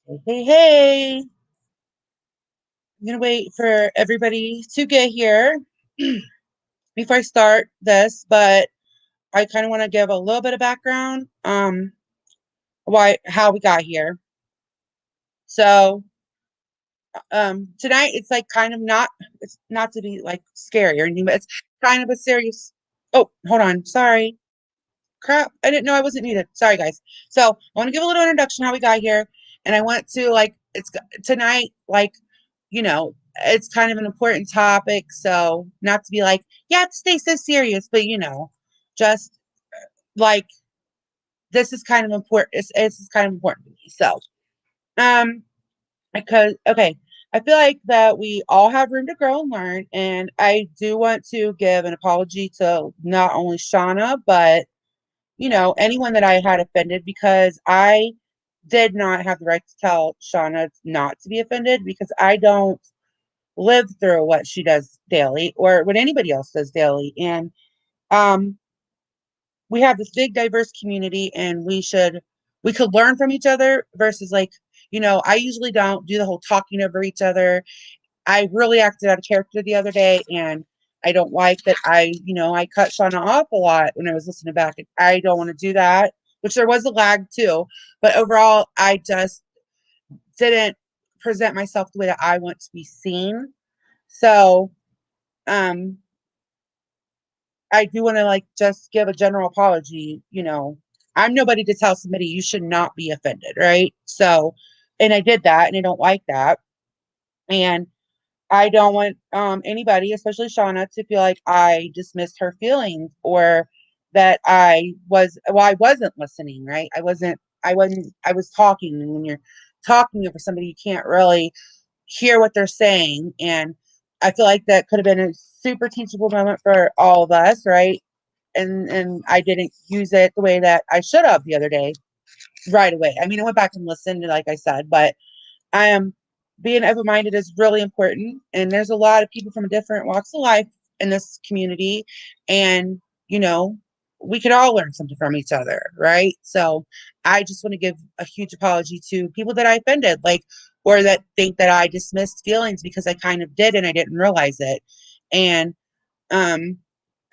Hey, hey. I'm gonna wait for everybody to get here before I start this, but I kind of want to give a little bit of background, how we got here. So, tonight it's like kind of not, it's not to be like scary or anything, but it's kind of a serious. Oh, hold on. Sorry. Crap. I didn't know I wasn't muted. Sorry, guys. So, I want to give a little introduction how we got here, and I want to it's tonight, it's kind of an important topic. So, not to be like, yeah, to stay so serious, but just like this is kind of important. It's kind of important to me. So, um, because okay, I feel like that we all have room to grow and learn, and I do want to give an apology to not only Shauna, but anyone that I had offended, because I did not have the right to tell Shauna not to be offended, because I don't live through what she does daily or what anybody else does daily. And um, we have this big diverse community, and we could learn from each other versus like, I usually don't do the whole talking over each other. I really acted out of character the other day, and I don't like that I cut Shauna off a lot when I was listening back. I don't want to do that, which there was a lag too. But overall, I just didn't present myself the way that I want to be seen. So, um, I do want to like just give a general apology. I'm nobody to tell somebody you should not be offended, right? So, and I did that, and I don't like that. And I don't want anybody, especially Shauna, to feel like I dismissed her feelings, or that I wasn't listening, right? I was talking. And when you're talking over somebody, you can't really hear what they're saying. And I feel like that could have been a super teachable moment for all of us, right? And I didn't use it the way that I should have the other day right away. I mean, I went back and listened, like I said, but I am being open-minded is really important. And there's a lot of people from different walks of life in this community. And, you know, we could all learn something from each other, right? So I just want to give a huge apology to people that I offended, like, or that think that I dismissed feelings, because I kind of did and I didn't realize it. And um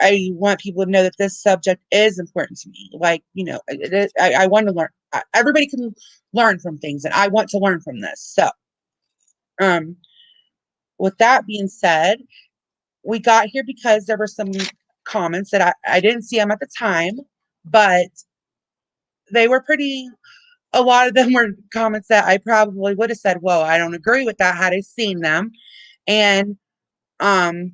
I want people to know that this subject is important to me. Like, I want to learn. Everybody can learn from things, and I want to learn from this. So, um, with that being said, we got here because there were some comments that I didn't see them at the time, but they were a lot of them were comments that I probably would have said, whoa, I don't agree with that had I seen them. And um,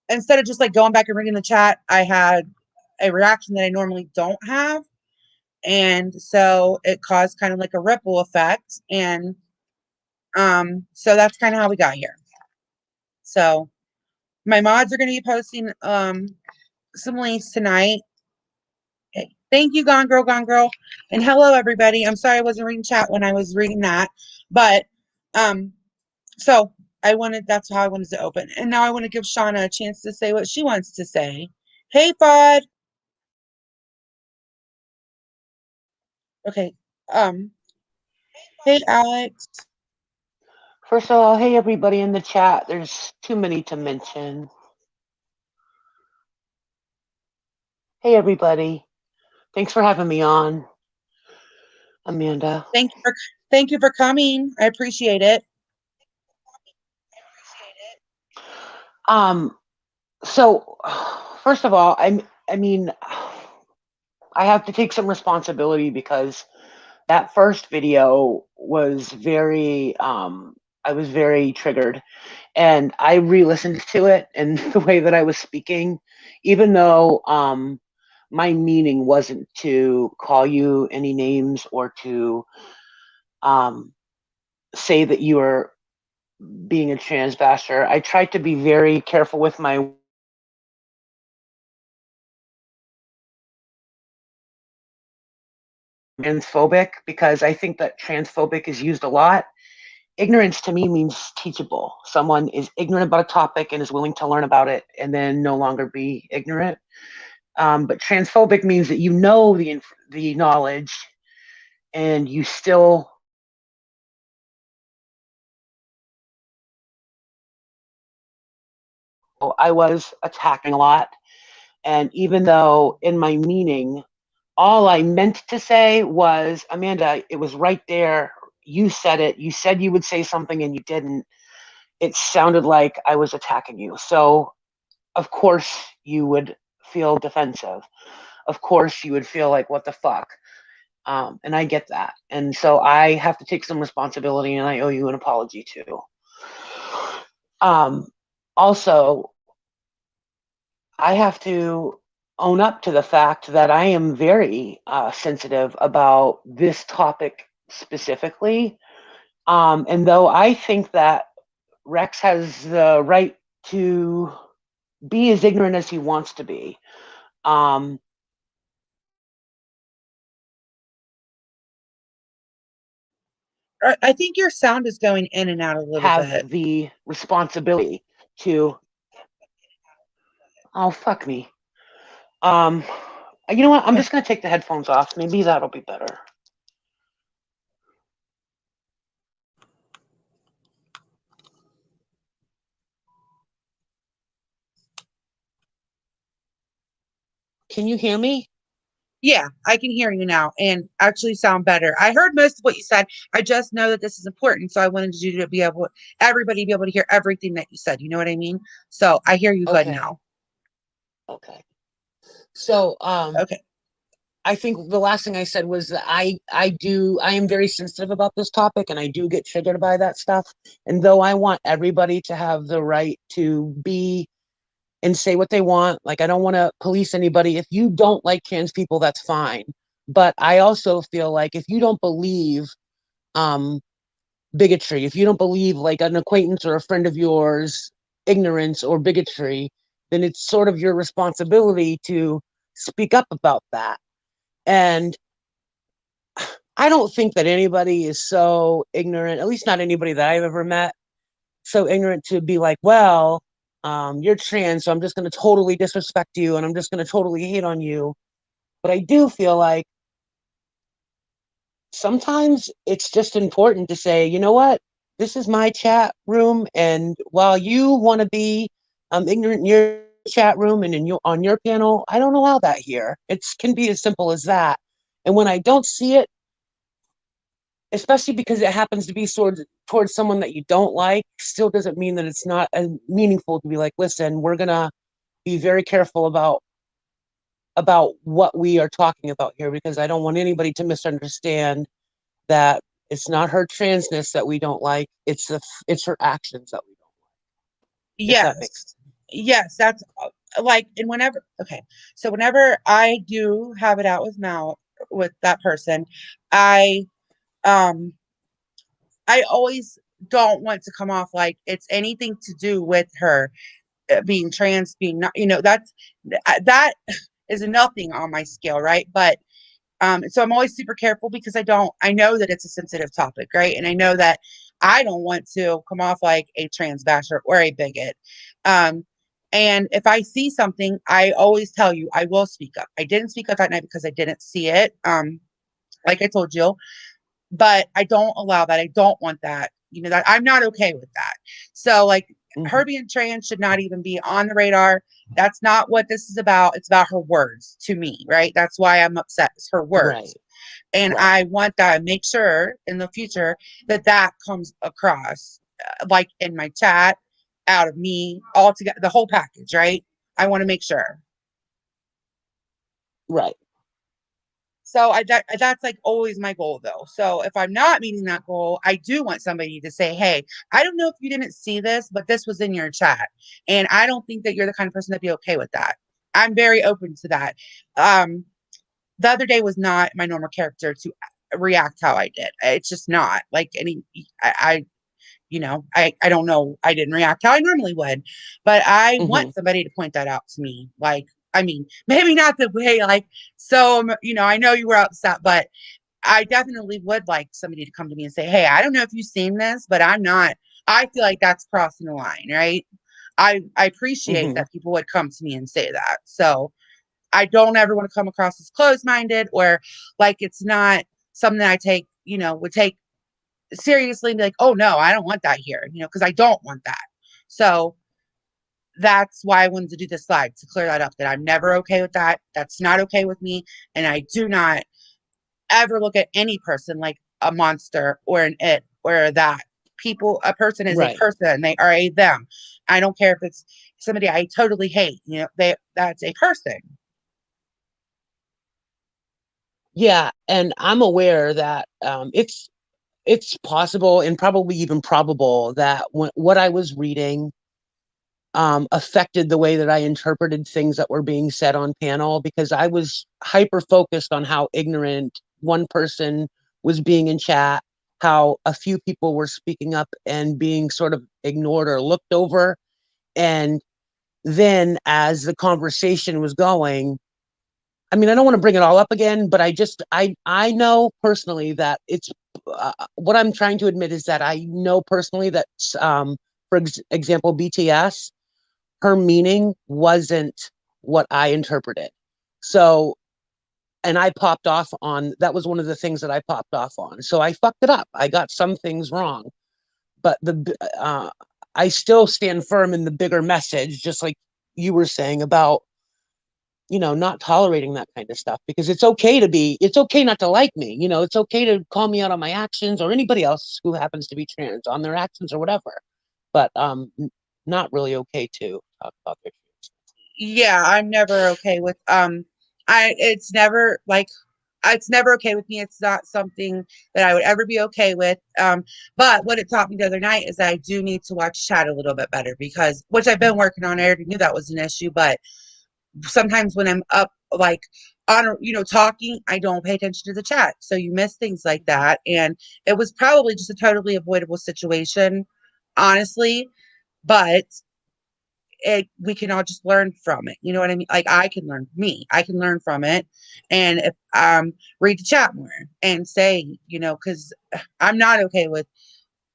instead of just like going back and reading the chat, I had a reaction that I normally don't have. And so it caused kind of like a ripple effect. And so that's kind of how we got here. So my mods are going to be posting some links tonight. Okay. Thank you, Gone Girl, Gone Girl. And hello, everybody. I'm sorry I wasn't reading chat when I was reading that. But um, so that's how I wanted to open. And now I want to give Shauna a chance to say what she wants to say. Hey, Fod. Okay. Um, hey, Alex. First of all, hey everybody in the chat. There's too many to mention. Hey everybody. Thanks for having me on, Amanda. Thank you for thank you for coming. I appreciate it. Um, so first of all, I mean, I have to take some responsibility because that first video was I was very triggered, and I re-listened to it and the way that I was speaking, even though my meaning wasn't to call you any names or to um, say that you were being a trans basher. I tried to be very careful with my transphobic, because I think that transphobic is used a lot. Ignorance to me means teachable. Someone is ignorant about a topic and is willing to learn about it and then no longer be ignorant. But transphobic means that you know the knowledge and you still, I was attacking a lot. And even though in my meaning, all I meant to say was, Amanda, it was right there. You said it. You said you would say something and you didn't. It sounded like I was attacking you. So, of course, you would feel defensive. Of course, you would feel like, what the fuck? And I get that. And so I have to take some responsibility and I owe you an apology too. Um, Also, I have to own up to the fact that I am very sensitive about this topic specifically. And though I think that Rex has the right to be as ignorant as he wants to be, um, I think your sound is going in and out a little bit. have the responsibility to, oh, fuck me. Um, you know what? I'm just going to take the headphones off. Maybe that'll be better. Can you hear me? Yeah, I can hear you now and actually sound better. I heard most of what you said. I just know that this is important, so I wanted you to be able, everybody be able to hear everything that you said. You know what I mean? So I hear you good Okay. now. Okay. So, Okay. I think the last thing I said was that I am very sensitive about this topic and I do get triggered by that stuff. And though I want everybody to have the right to be and say what they want, like I don't want to police anybody. If you don't like trans people, that's fine. But I also feel like if you don't believe um bigotry, if you don't believe like an acquaintance or a friend of yours ignorance or bigotry, then it's sort of your responsibility to speak up about that. And I don't think that anybody is so ignorant, at least not anybody that I've ever met, so ignorant to be like, well, you're trans, so I'm just going to totally disrespect you and I'm just going to totally hate on you. But I do feel like sometimes it's just important to say, you know what? This is my chat room. And while you want to be ignorant in your chat room and on your panel, I don't allow that here. It can be as simple as that. And when I don't see it, especially because it happens to be towards someone that you don't like, still doesn't mean that it's not meaningful to be like, listen, we're gonna be very careful about what we are talking about here because I don't want anybody to misunderstand that it's not her transness that we don't like, it's her actions that we don't like, if that makes Yes. Yes, that's like, and whenever, okay. So whenever I do have it out with Mal, with that person, I, um, I always don't want to come off like it's anything to do with her being trans, being not, that is nothing on my scale, right? But so I'm always super careful because I know that it's a sensitive topic, right? And I know that I don't want to come off like a trans basher or a bigot. Um, and if I see something, I always tell you I will speak up. I didn't speak up that night because I didn't see it. Like I told you, but I don't allow that. I don't want that. You know, that I'm not okay with that. So like her mm-hmm. being trans should not even be on the radar. That's not what this is about. It's about her words to me, right? That's why I'm upset. It's her words. Right, And right, I want that, make sure in the future that that comes across, like in my chat, out of me, all together, the whole package, right? I want to make sure. right. So that's like always my goal though. So if I'm not meeting that goal, I do want somebody to say, "Hey, I don't know if you didn't see this, but this was in your chat, and I don't think that you're the kind of person that'd be okay with that." I'm very open to that. Um, the other day was not my normal character to react how I did. It's just not like any. I I don't know. I didn't react how I normally would, but I Mm-hmm. want somebody to point that out to me. Like, I mean, maybe not the way, like, so, I know you were upset, but I definitely would like somebody to come to me and say, hey, I don't know if you've seen this, but I'm not, I feel like that's crossing the line, right? I appreciate Mm-hmm. that people would come to me and say that. So I don't ever want to come across as closed minded or like it's not something that I take, would take seriously and be like, oh no, I don't want that here, because I don't want that. So that's why I wanted to do this slide, to clear that up, that I'm never okay with that. That's not okay with me. And I do not ever look at any person like a monster or an it or that. A person is a Right. person. They are a them. I don't care if it's somebody I totally hate. That's a person. Yeah, and I'm aware that it's possible and probably even probable that what I was reading affected the way that I interpreted things that were being said on panel, because I was hyper focused on how ignorant one person was being in chat, how a few people were speaking up and being sort of ignored or looked over. And then as the conversation was going, I mean, I don't want to bring it all up again, but I know personally that it's what I'm trying to admit is that I know personally that, for example, BTS, her meaning wasn't what I interpreted. So, and I popped off on that was one of the things that I popped off on. So I fucked it up. I got some things wrong, but I still stand firm in the bigger message, just like you were saying about not tolerating that kind of stuff, because it's okay not to like me. It's okay to call me out on my actions, or anybody else who happens to be trans on their actions or whatever. But not really okay to talk about their Yeah, I'm never okay with it's never okay with me. It's not something that I would ever be okay with. But what it taught me the other night is that I do need to watch chat a little bit better, because which I've been working on. I already knew that was an issue, but sometimes when I'm up like on talking, I don't pay attention to the chat. So you miss things like that. And it was probably just a totally avoidable situation, honestly. But we can all just learn from it. You know what I mean? Like I can learn from it. And if read the chat more and say, because I'm not okay with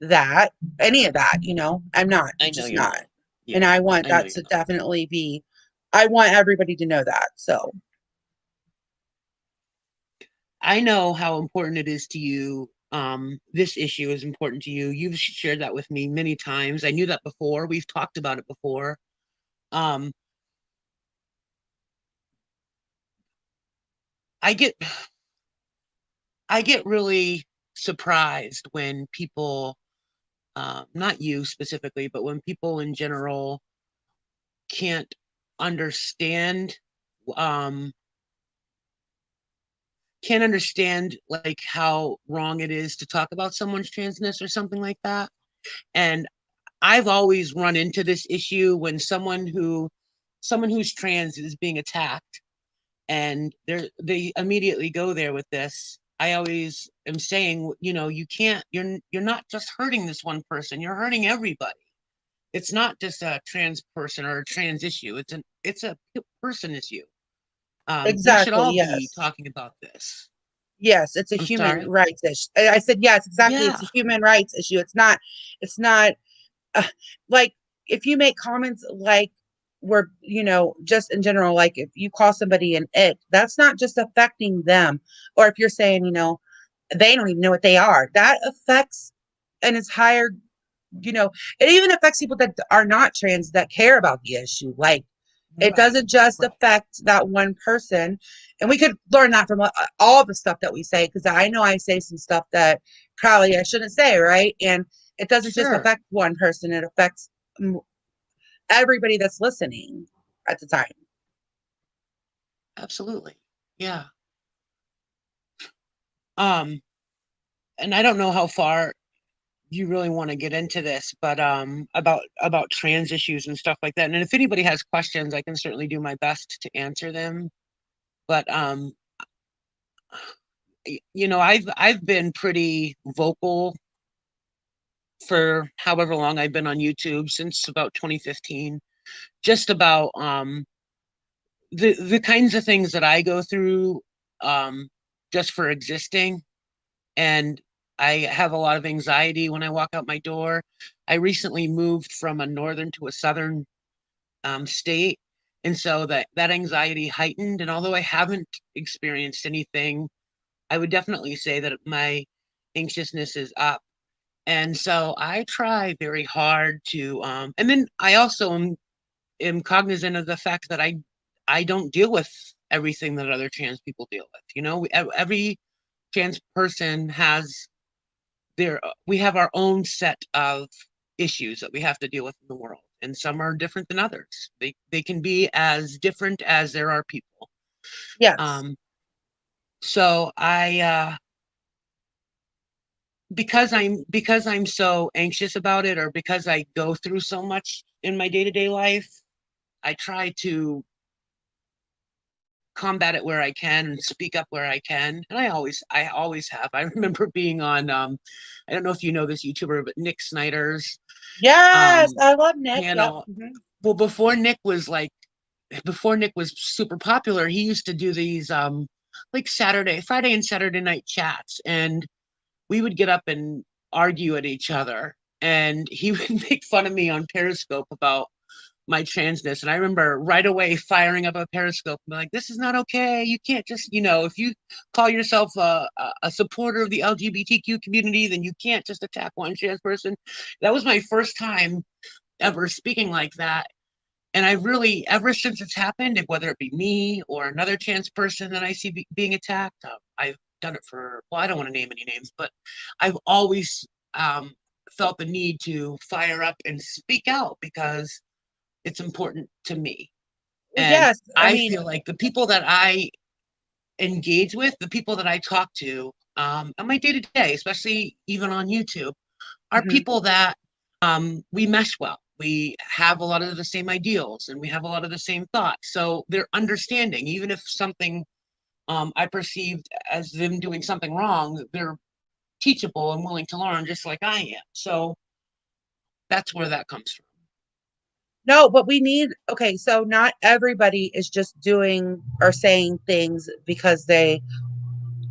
that, any of that, I'm not, I know just you're not. not. And Yeah, I want I know that you're to not. definitely be, I want everybody to know that. So I know how important it is to you. This issue is important to you. You've shared that with me many times. I knew that before. We've talked about it before. Um, I get I get really surprised when people, not you specifically, but when people in general can't understand, um, can't understand like how wrong it is to talk about someone's transness or something like that. And I've always run into this issue when someone who's trans is being attacked, and they immediately go there with this. I always am saying, you can't. You're not just hurting this one person. You're hurting everybody. It's not just a trans person or a trans issue. It's a person issue. We should exactly, all be yes. talking about this. Yes, it's a I'm human sorry. rights issue. I said yes, exactly. It's Yeah. a human rights issue. It's not uh, like if you make comments like we're, just in general, like if you call somebody an it, that's not just affecting them. Or if you're saying, they don't even know what they are, that affects an entire, you know, it even affects people that are not trans that care about the issue. Like it Right. doesn't just Right. affect that one person. And we could learn that from all the stuff that we say, because I know I say some stuff that probably I shouldn't say, right? And it doesn't just Sure. affect one person, it affects everybody that's listening at the time. Absolutely. Yeah. Um, and I don't know how far you really want to get into this, but about trans issues and stuff like that. And if anybody has questions, I can certainly do my best to answer them. But I've been pretty vocal for however long I've been on YouTube, since about 2015, just about the kinds of things that I go through, um just for existing. And I have a lot of anxiety when I walk out my door. I recently moved from a northern to a southern state, and so that anxiety heightened. And although I haven't experienced anything I would definitely say that my anxiousness is up. And so I try very hard to, and then I also am cognizant of the fact that I don't deal with everything that other trans people deal with. You know, every trans person has we have our own set of issues that we have to deal with in the world, and some are different than others. They can be as different as there are people. Yes. Um, so I because I'm so anxious about it, or because I go through so much in my day-to-day life, I try to combat it where I can and speak up where I can. And I always have. I remember being on I don't know if you know this YouTuber, but Nick Snyder's Yes, um I love Nick. Yep. panel. Well, before Nick was super popular, he used to do these like Friday and Saturday night chats, and we would get up and argue at each other, and he would make fun of me on Periscope about my transness. And I remember right away firing up a Periscope and be like, this is not okay. You can't just, if you call yourself a supporter of the LGBTQ community, then you can't just attack one trans person. That was my first time ever speaking like that. And I really, ever since it's happened, whether it be me or another trans person that I see being attacked, I've done it for, well, I don't want to name any names, but I've always felt the need to fire up and speak out because it's important to me. Well, And yes. I I mean, feel like the people that I engage with, the people that I talk to on my day to day, especially even on YouTube, are mhm. people that we mesh well. We have a lot of the same ideals and we have a lot of the same thoughts. So they're understanding, even if something I perceived as them doing something wrong, they're teachable and willing to learn just like I am. So that's where that comes from. No, but we need, okay, so not everybody is just doing or saying things because they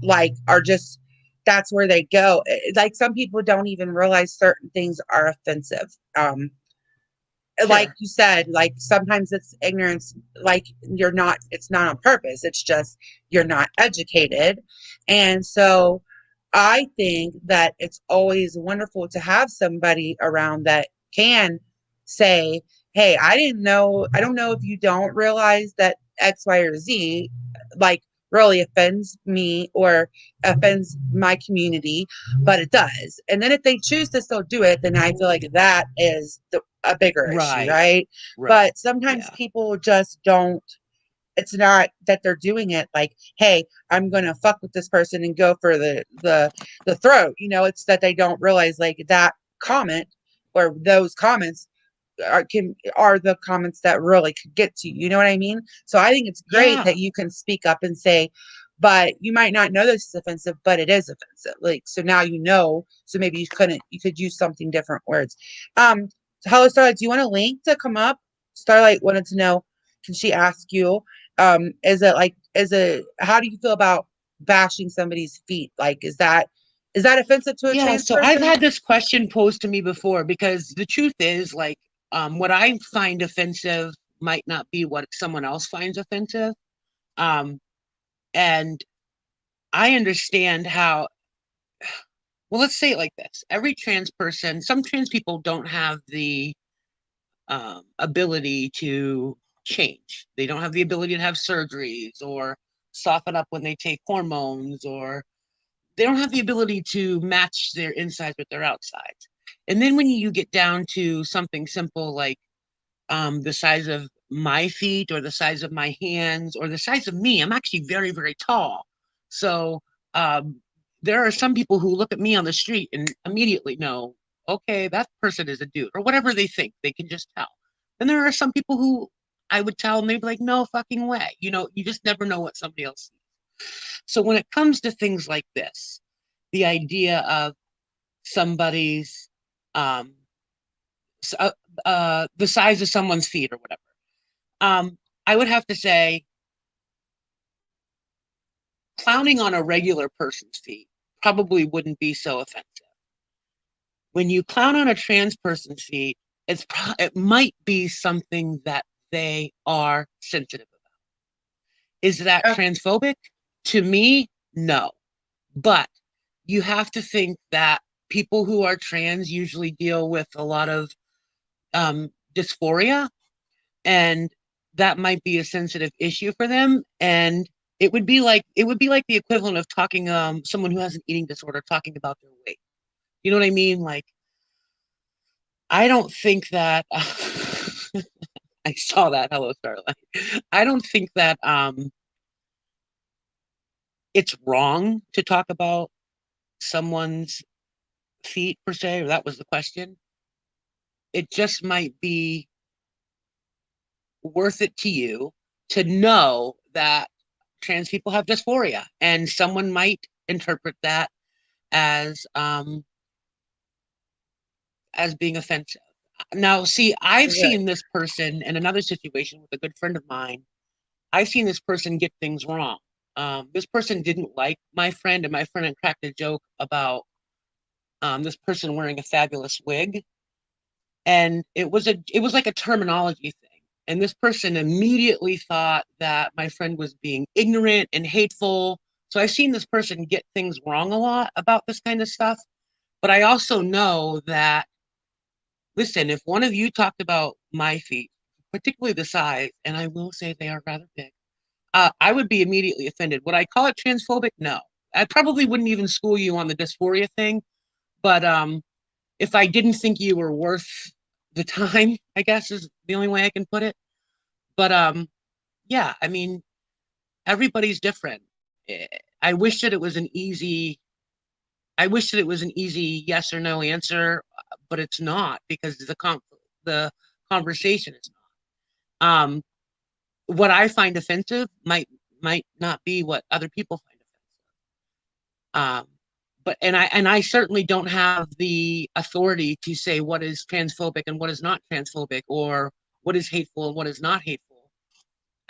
like are just that's where they go. Like some people don't even realize certain things are offensive. Like Sure. you said, like sometimes it's ignorance, like you're not, it's not on purpose. It's just you're not educated. And so I think that it's always wonderful to have somebody around that can say, hey, I didn't know, I don't know if you don't realize that X, Y, or Z like really offends me or offends my community, but it does. And then if they choose to still do it, then I feel like that is a bigger issue, Right. right? Right. But sometimes Yeah. people just don't, it's not that they're doing it like, hey, I'm gonna fuck with this person and go for the throat. It's that they don't realize like that comment or those comments are the comments that really could get to you. You know what I mean? So I think it's great Yeah. that you can speak up and say, but you might not know this is offensive, but it is offensive. Like so now you know. So maybe you could use something different words. So hello Starlight, do you want a link to come up? Starlight wanted to know, can she ask you? Is it how do you feel about bashing somebody's feet? Like is that offensive to a Yeah, trans so I've person? had this question posed to me before because the truth is, like, what I find offensive might not be what someone else finds offensive. Um, and I understand how, well, let's say it like this. Every trans person, some trans people don't have the ability to change. They don't have the ability to have surgeries or soften up when they take hormones, or they don't have the ability to match their insides with their outsides. And then when you get down to something simple like the size of my feet or the size of my hands or the size of me, I'm actually very, very tall. So um, there are some people who look at me on the street and immediately know, okay, that person is a dude, or whatever they think. They can just tell. And there are some people who I would tell and they'd be like, no fucking way. You just never know what somebody else sees. So when it comes to things like this, the idea of somebody's um, the size of someone's feet or whatever, I would have to say clowning on a regular person's feet probably wouldn't be so offensive. When you clown on a trans person's feet, it might be something that they are sensitive about. Is that Uh, transphobic? To me, no. But you have to think that people who are trans usually deal with a lot of dysphoria, and that might be a sensitive issue for them. And it would be like the equivalent of talking someone who has an eating disorder talking about their weight. You know what I mean? Like, I don't think that I saw that. Hello, Starlight. I don't think that it's wrong to talk about someone's feet per se, or that was the question. It just might be worth it to you to know that trans people have dysphoria, and someone might interpret that as being offensive. Now, see, I've Right. seen this person in another situation with a good friend of mine. I've seen this person get things wrong. This person didn't like my friend, and my friend had cracked a joke about this person wearing a fabulous wig, and it was like a terminology thing. And this person immediately thought that my friend was being ignorant and hateful. So I've seen this person get things wrong a lot about this kind of stuff. But I also know that, listen, if one of you talked about my feet, particularly the size, and I will say they are rather big, I would be immediately offended. Would I call it transphobic? No. I probably wouldn't even school you on the dysphoria thing. But if I didn't think you were worth the time, I guess is the only way I can put it. But yeah, I mean, everybody's different. Eh, I wish that it was an easy. I wish that it was an easy yes or no answer, but it's not, because the conversation is not. What I find offensive might not be what other people find offensive. But and I certainly don't have the authority to say what is transphobic and what is not transphobic, or what is hateful and what is not hateful.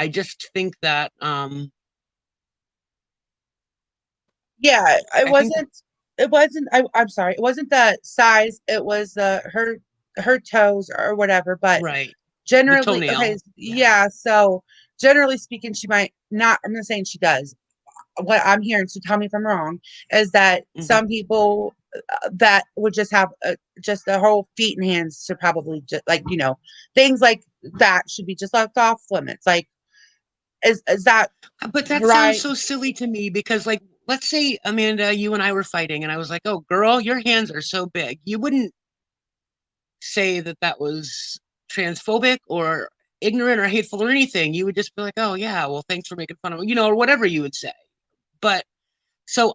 I just think that Yeah, it I think wasn't. It wasn't. I'm sorry. It wasn't the size. It was her toes or whatever. But right, the generally, okay, toenail, yeah. yeah. So generally speaking, she might not. I'm not saying she does. What I'm hearing, so tell me if I'm wrong, is that Hmm. some people that would just have just the whole feet and hands should probably just like things like that should be just left off limits. Like, is that But that sounds right? so silly to me, because, like, let's say, Amanda, you and I were fighting, and I was like, "Oh, girl, your hands are so big." You wouldn't say that that was transphobic or ignorant or hateful or anything. You would just be like, "Oh yeah, well, thanks for making fun of me," or whatever you would say. But so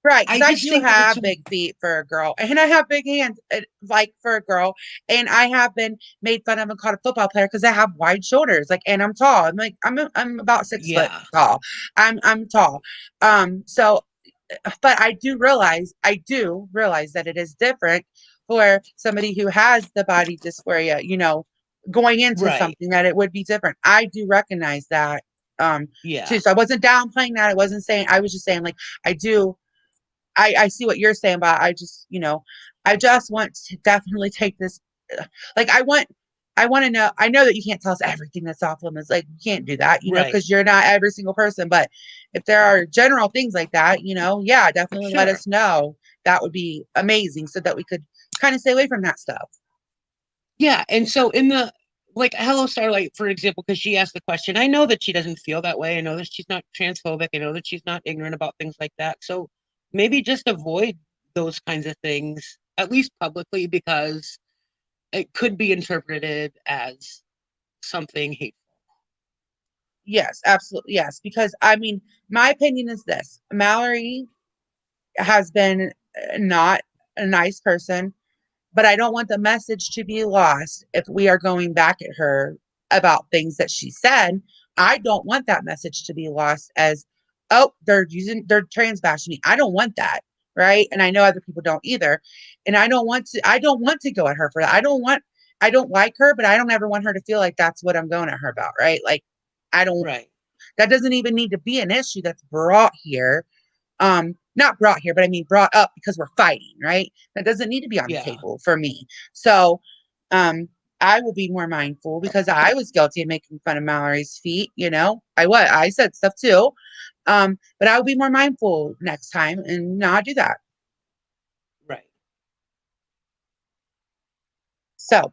Right, because I I just do think that it's have big feet for a girl, and I have big hands, like for a girl, and I have been made fun of and called a football player because I have wide shoulders, like, and I'm tall. I'm like I'm about 6 foot yeah, tall. I'm tall. So, but I do realize that it is different for somebody who has the body dysphoria. Going into right, something that it would be different. I do recognize that. Um, yeah, too. So I wasn't downplaying that. I wasn't saying. I was just saying like I do I see what you're saying, but I just want to definitely take this. Like, I want to know. I know that you can't tell us everything that's off limits. Like, you can't do that, right, because you're not every single person. But if there are general things like that, yeah, definitely let sure. us know. That would be amazing, so that we could kind of stay away from that stuff. Yeah, and so in the, like, Hello Starlight, for example, because she asked the question, I know that she doesn't feel that way. I know that she's not transphobic. I know that she's not ignorant about things like that. So maybe just avoid those kinds of things, at least publicly, because it could be interpreted as something hateful. Yes, absolutely. Yes, because I mean, my opinion is this: Mallory has been not a nice person. But I don't want the message to be lost if we are going back at her about things that she said. I don't want that message to be lost as, oh, they're trans bashing me. I don't want that. Right. And I know other people don't either. And I don't want to go at her for that. I don't like her, but I don't ever want her to feel like that's what I'm going at her about. Right. Like, I don't, Right. that doesn't even need to be an issue that's brought here, not brought here, but I mean brought up because we're fighting, right? That doesn't need to be on the Yeah. table for me. So um I will be more mindful because I was guilty of making fun of Mallory's feet. I said stuff too. But I will be more mindful next time and not do that. Right. So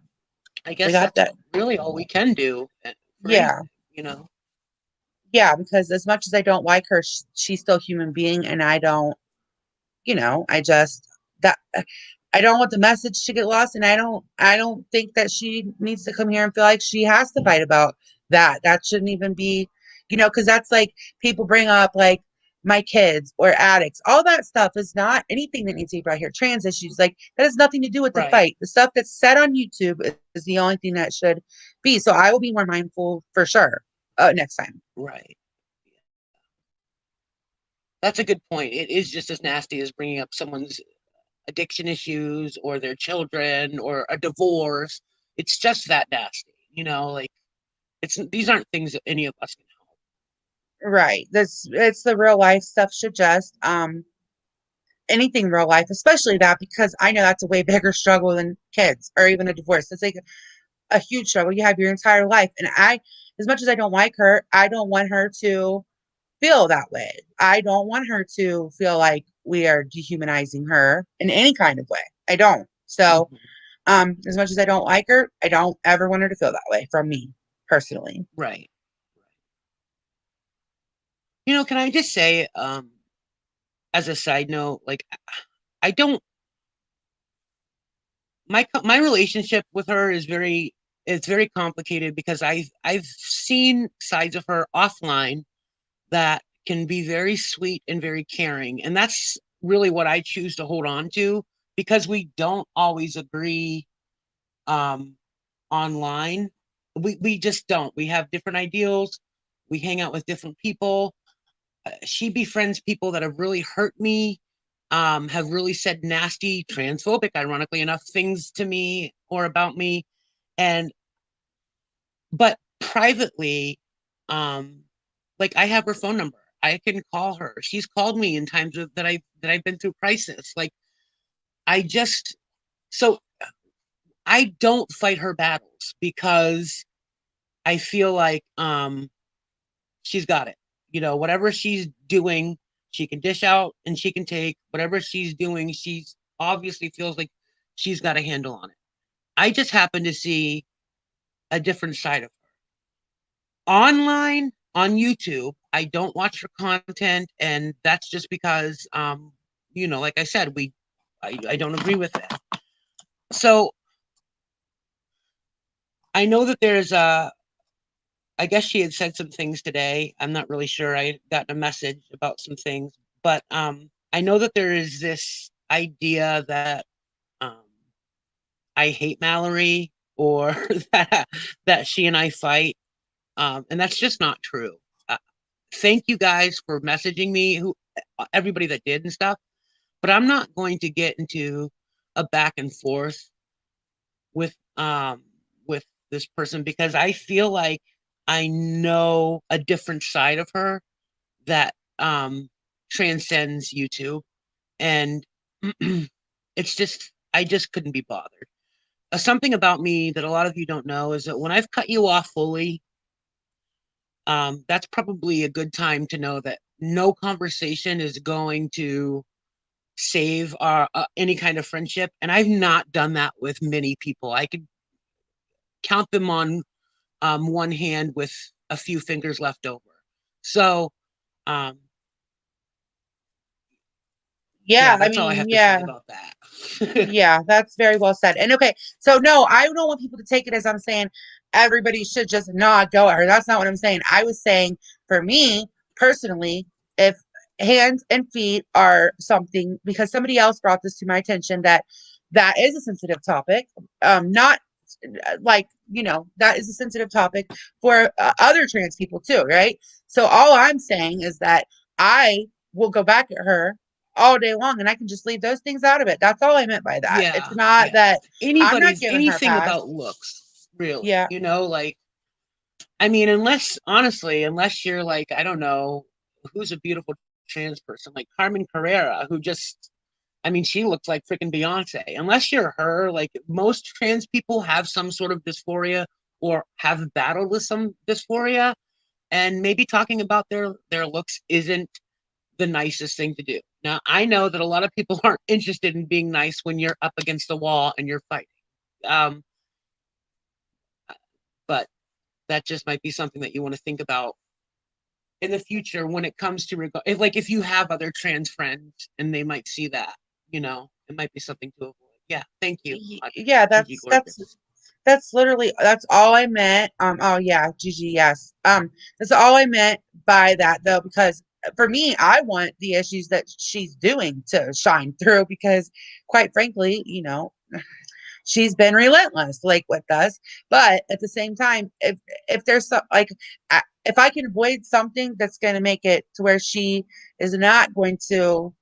I we guess got that's that. really all we can do for Yeah. anything, you know? Yeah. Because as much as I don't like her, she's still a human being. And I don't, I just, that, I don't want the message to get lost. And I don't think that she needs to come here and feel like she has to fight about that. That shouldn't even be, because that's like people bring up like my kids or addicts. All that stuff is not anything that needs to be brought here. Trans issues, like that has nothing to do with the Right. fight. The stuff that's said on YouTube is the only thing that should be. So I will be more mindful for sure next time. Right. That's a good point. It is just as nasty as bringing up someone's addiction issues or their children or a divorce. It's just that nasty, like these aren't things that any of us can help. Right. This it's the real life stuff should just anything real life, especially that because I know that's a way bigger struggle than kids or even a divorce. It's like a huge struggle. You have your entire life. And as much as I don't like her, I don't want her to feel that way. I don't want her to feel like we are dehumanizing her in any kind of way. I don't. So, Mhm. as much as I don't like her, I don't ever want her to feel that way from me personally. Right. Can I just say, as a side note, like I don't my relationship with her is it's very complicated because I've seen sides of her offline that can be very sweet and very caring. And that's really what I choose to hold on to because we don't always agree um, online. We just don't. We have different ideals. We hang out with different people. She befriends people that have really hurt me, have really said nasty, transphobic, ironically enough, things to me or about me. And but privately, like I have her phone number. I can call her. She's called me in times that I've been through crisis. Like I just so I don't fight her battles because I feel like she's got it. Whatever she's doing, she can dish out and she can take whatever she's doing. She's obviously feels like she's got a handle on it. I just happen to see a different side of her. Online on YouTube, I don't watch her content, and that's just because like I said, I don't agree with it. So I know that there's I guess she had said some things today. I'm not really sure. I got a message about some things, but I know that there is this idea that um, I hate Mallory or that she and I fight, and that's just not true. Uh, Thank you guys for messaging me, who everybody that did and stuff. But I'm not going to get into a back and forth with with this person because I feel like I know a different side of her that transcends YouTube, and it's just I just couldn't be bothered. Something about me that a lot of you don't know is that when I've cut you off fully, that's probably a good time to know that no conversation is going to save our any kind of friendship. And I've not done that with many people. I could count them on one hand with a few fingers left over. So, um, Yeah, yeah, I that's all I mean, have to say yeah. about that. Yeah, that's very well said. And okay, so no, I don't want people to take it as I'm saying everybody should just not go at her. That's not what I'm saying. I was saying for me personally, if hands and feet are something, because somebody else brought this to my attention that is a sensitive topic, not like that is a sensitive topic for other trans people too, right? So all I'm saying is that I will go back at her all day long and I can just leave those things out of it. That's all I meant by that. It's Yeah, not yeah. that I'm not giving her a Anything pass. about looks, really. Yeah. Like I mean, unless you're like, I don't know, who's a beautiful trans person, like Carmen Carrera, who just I mean, she looks like freaking Beyonce. Unless you're her, like most trans people have some sort of dysphoria or have battled with some dysphoria. and maybe talking about their looks isn't the nicest thing to do. Now, I know that a lot of people aren't interested in being nice when you're up against the wall and you're fighting. Um, but that just might be something that you want to think about in the future when it comes to if you have other trans friends and they might see that, it might be something to avoid. Yeah, thank you. Yeah, Gigi Gorgeous. that's literally that's all I meant. Oh yeah, Gigi, yes. That's all I meant by that though, because for me, I want the issues that she's doing to shine through because quite frankly, she's been relentless like with us. But at the same time, if there's some like if I can avoid something that's going to make it to where she is not going to,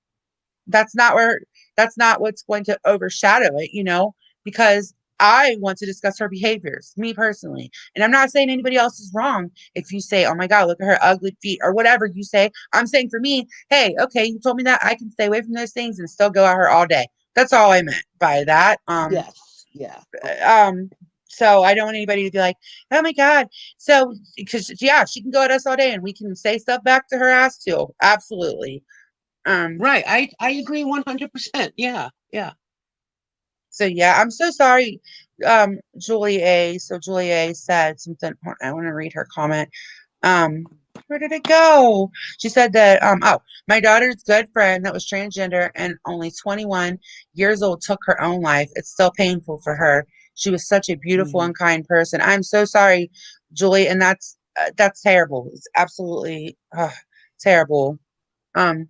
that's not where, that's not what's going to overshadow it, because I want to discuss her behaviors, me personally. And I'm not saying anybody else is wrong. If you say, oh my God, look at her ugly feet or whatever you say, I'm saying for me, hey, okay, you told me that I can stay away from those things and still go at her all day. That's all I meant by that. Yes. Yeah. Um, so I don't want anybody to be like, oh my God. So, because yeah, she can go at us all day and we can say stuff back to her ass too. Absolutely. Um, Right. I agree 100%. Yeah. Yeah. so yeah, I'm so sorry. Julie A. So Julie A said something. I want to read her comment. Um, where did it go? She said that, my daughter's good friend that was transgender and only 21 years old took her own life. It's still painful for her. She was such a beautiful Mhm. and kind person. I'm so sorry, Julie, and that's terrible. It's absolutely terrible. Um,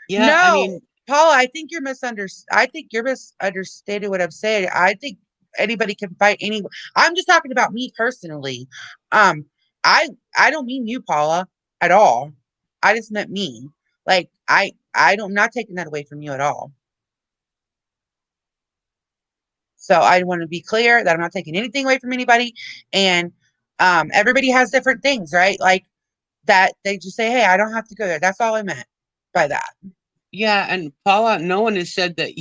Yeah. I no, mean, Paula, I think you're misunderstanding what I'm saying. I think anybody can fight anyone. I'm just talking about me personally. Um, I I don't mean you, Paula, at all. I just meant me. Like I'm not taking that away from you at all. So I want to be clear that I'm not taking anything away from anybody. And everybody has different things, right? Like that they just say, hey, I don't have to go there. That's all I meant by that. yeah. And Paula, no one has said that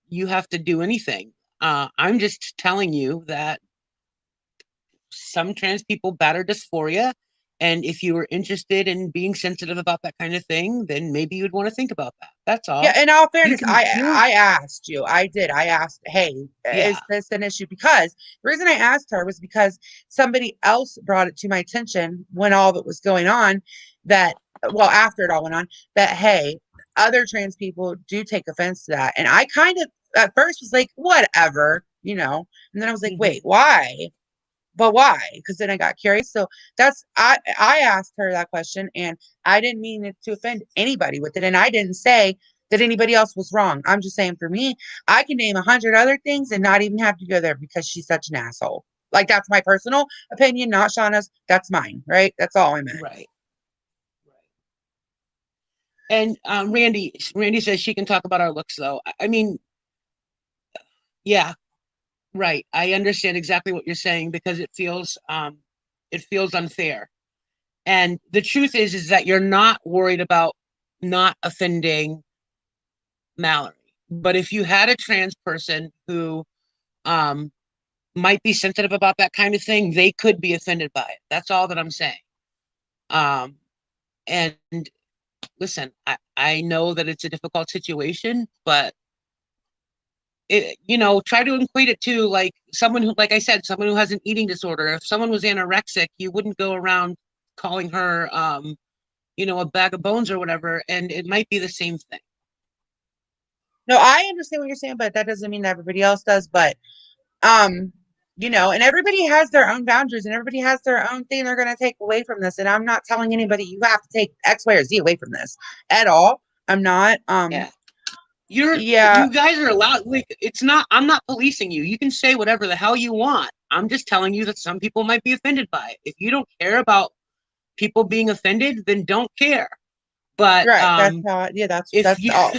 you have to do anything. I'm just telling you that some trans people battle dysphoria. And if you were interested in being sensitive about that kind of thing, then maybe you'd want to think about that. That's Yeah, all. in all You fairness, can, I asked you. I did. I asked, "Hey, is yeah. this an issue?" Because the reason I asked her was because somebody else brought it to my attention when all of it was going on that well, after it all went on, that hey, other trans people do take offense to that. And I kind of at first was like, "Whatever," And then I was like, Hmm. "Wait, why?" But why? Because then I got curious. So I asked her that question, and I didn't mean it to offend anybody with it, and I didn't say that anybody else was wrong. I'm just saying for me, I can name 100 other things and not even have to go there because she's such an asshole. Like that's my personal opinion, not Shauna's. That's mine, right? That's all I meant. Right. And Randy says she can talk about our looks, though. I mean, yeah, right. I understand exactly what you're saying because it feels unfair. And the truth is that you're not worried about not offending Mallory. But if you had a trans person who um, might be sensitive about that kind of thing, they could be offended by it. That's all that I'm saying. Um, and listen, I know that it's a difficult situation, but try to equate it to like someone who, like I said, someone who has an eating disorder. If someone was anorexic, you wouldn't go around calling her, a bag of bones or whatever. And it might be the same thing. No, I understand what you're saying, but that doesn't mean that everybody else does. But um and everybody has their own boundaries and everybody has their own thing they're going to take away from this, and I'm not telling anybody you have to take X, Y, or Z away from this at all. I'm not. Yeah. Yeah. You guys are allowed, like, it's not, I'm not policing you. You can say whatever the hell you want. I'm just telling you that some people might be offended by it. If you don't care about people being offended, then don't care. But Right, that's how yeah, if that's you all.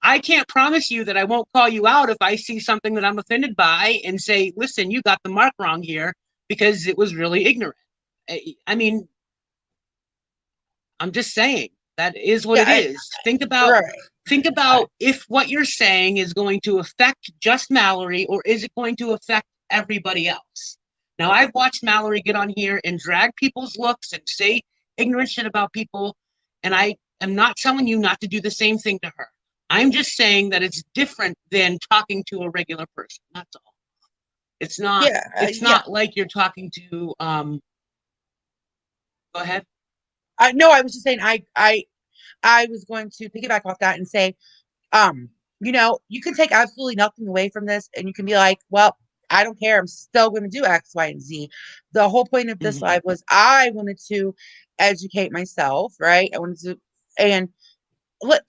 I can't promise you that I won't call you out if I see something that I'm offended by and say, listen, you got the mark wrong here because it was really ignorant. I mean, I'm just saying that is what Yeah, it is. right. Think about if what you're saying is going to affect just Mallory or is it going to affect everybody else? Now, I've watched Mallory get on here and drag people's looks and say ignorant shit about people, and I am not telling you not to do the same thing to her. I'm just saying that it's different than talking to a regular person. That's all. It's not. Yeah, It's yeah. not like you're talking to. Go ahead. No, I was just saying I was going to piggyback off that and say, um, you can take absolutely nothing away from this and you can be like, well, I don't care. I'm still going to do X, Y, and Z. The whole point of this Mhm. live was I wanted to educate myself, right? I wanted to, and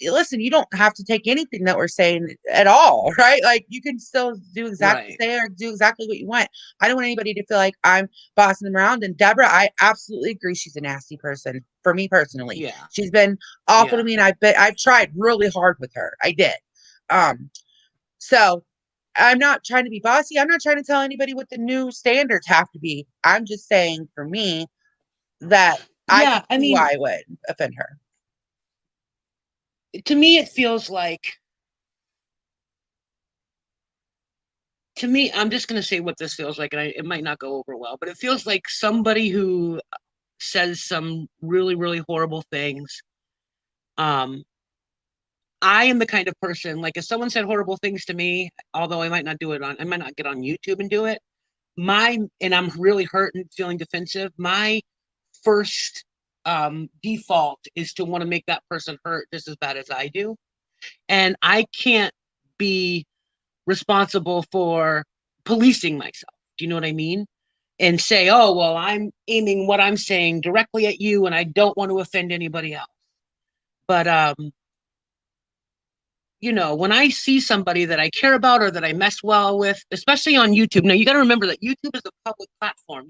listen, you don't have to take anything that we're saying at all, right? Like you can still do exactly Right. say or do exactly what you want. I don't want anybody to feel like I'm bossing them around. And Deborah, I absolutely agree. She's a nasty person for me personally. Yeah. She's been awful to Yeah. me, and I've tried really hard with her. I did. So I'm not trying to be bossy. I'm not trying to tell anybody what the new standards have to be. I'm just saying for me that I Yeah. can I see mean, why I would offend her. to me, it feels like. To me, I'm just going to say what this feels like, and it might not go over well, but it feels like somebody who says some really, really horrible things. Um, I am the kind of person, like if someone said horrible things to me, although I might not I might not get on YouTube and do it, and I'm really hurt and feeling defensive, my first default is to want to make that person hurt just as bad as I do. And I can't be responsible for policing myself. Do you know what I mean? And say, oh, well, I'm aiming what I'm saying directly at you and I don't want to offend anybody else. But when I see somebody that I care about or that I mess well with, especially on YouTube. Now you got to remember that YouTube is a public platform.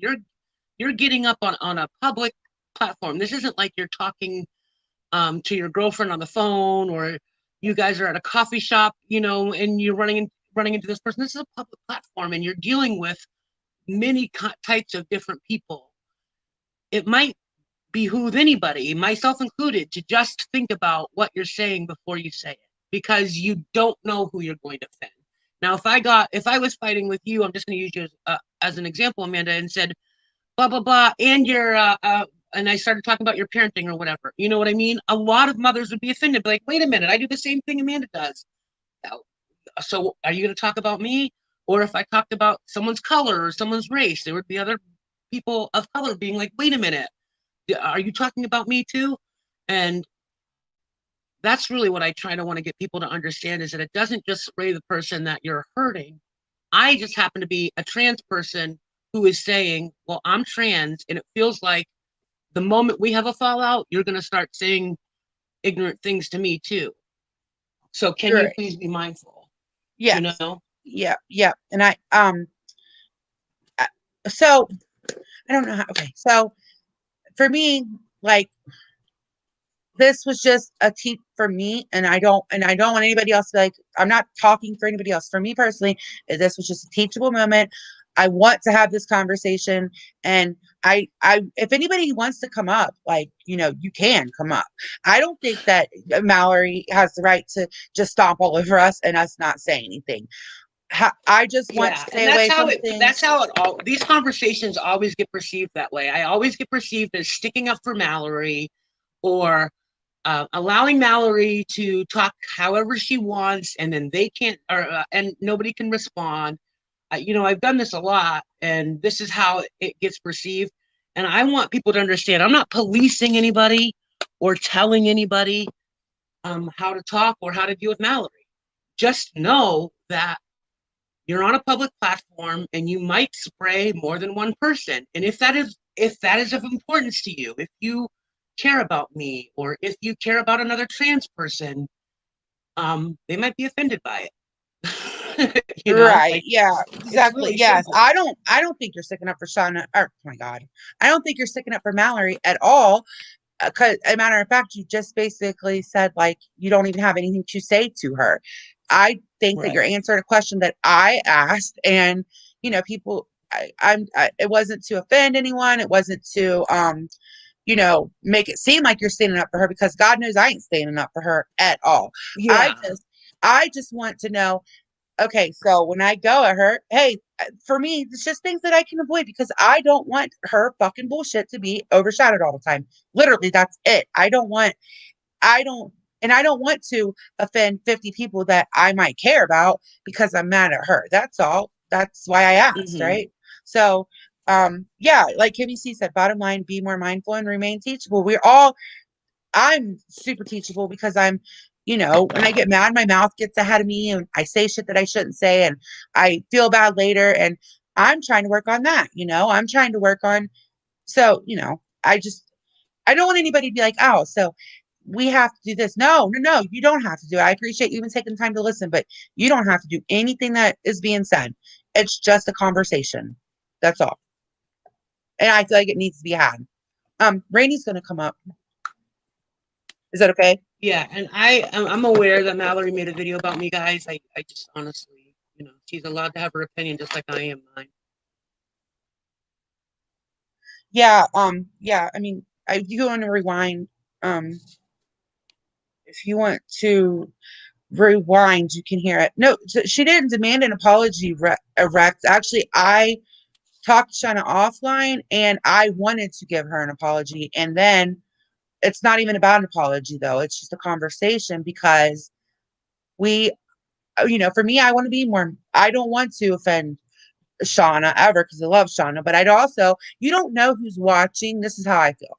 You're getting up on a public platform. This isn't like you're talking to your girlfriend on the phone, or you guys are at a coffee shop, and you're running into this person. This is a public platform, and you're dealing with many types of different people. It might behoove anybody, myself included, to just think about what you're saying before you say it, because you don't know who you're going to offend. Now, if I was fighting with you, I'm just going to use you as an example, Amanda, and said blah blah blah, and and I started talking about your parenting or whatever. You know what I mean? A lot of mothers would be offended, be like, wait a minute, I do the same thing Amanda does. So are you going to talk about me? Or if I talked about someone's color or someone's race, there would be other people of color being like, wait a minute, are you talking about me too? And that's really what I try to want to get people to understand, is that it doesn't just spray the person that you're hurting. I just happen to be a trans person who is saying, well, I'm trans, and it feels like the moment we have a fallout, you're going to start saying ignorant things to me too. So can You're you right. please be mindful? You Yes. know? Yeah. Yeah. And so I don't know how. Okay. So for me, like this was just a teach for me, and I don't want anybody else to be like, I'm not talking for anybody else. For me personally, this was just a teachable moment. I want to have this conversation, and if anybody wants to come up, like, you can come up. I don't think that Mallory has the right to just stomp all over us and us not say anything. I just want to Yeah, stay and that's away how from it that's things. how it all these conversations always get perceived that way. I always get perceived as sticking up for Mallory, or allowing Mallory to talk however she wants, and then they can't, or and nobody can respond. I've done this a lot, and this is how it gets perceived. And I want people to understand, I'm not policing anybody or telling anybody how to talk or how to deal with Mallory. Just know that you're on a public platform and you might spray more than one person. And if that is of importance to you, if you care about me, or if you care about another trans person, they might be offended by it. Right. Like, Yeah, it's exactly. really Yes. simple. I don't think you're sticking up for Shauna. Or, oh my God. I don't think you're sticking up for Mallory at all. Cause a matter of fact, you just basically said like you don't even have anything to say to her. I think that you're Right. answering a question that I asked, and people. It wasn't to offend anyone. It wasn't to make it seem like you're standing up for her, because God knows I ain't standing up for her at all. I Yeah. just I just want to know. Okay, so when I go at her, hey, for me, it's just things that I can avoid because I don't want her fucking bullshit to be overshadowed all the time. Literally, that's it. I don't, and I don't want to offend 50 people that I might care about because I'm mad at her. That's all. That's why I asked, Mm-hmm. right? So, yeah, like Kimmy C said, bottom line, be more mindful and remain teachable. I'm super teachable because when I get mad, my mouth gets ahead of me and I say shit that I shouldn't say and I feel bad later. And I'm trying to work on that. I'm trying to work on, so, I don't want anybody to be like, oh, so we have to do this. No, no, no, you don't have to do it. I appreciate you even taking the time to listen, but you don't have to do anything that is being said. It's just a conversation. That's all. And I feel like it needs to be had. Rainey's gonna come up. Is that okay? Yeah, and I'm aware that Mallory made a video about me, guys. I just honestly, she's allowed to have her opinion just like I am mine. Yeah, yeah, I mean, you want to rewind. If you want to rewind, you can hear it. No, she didn't demand an apology, Rex. Actually, I talked to Shauna offline and I wanted to give her an apology. And then it's not even about an apology, though. It's just a conversation because we, for me, I want to be more, I don't want to offend Shauna ever because I love Shauna, but you don't know who's watching. This is how I feel.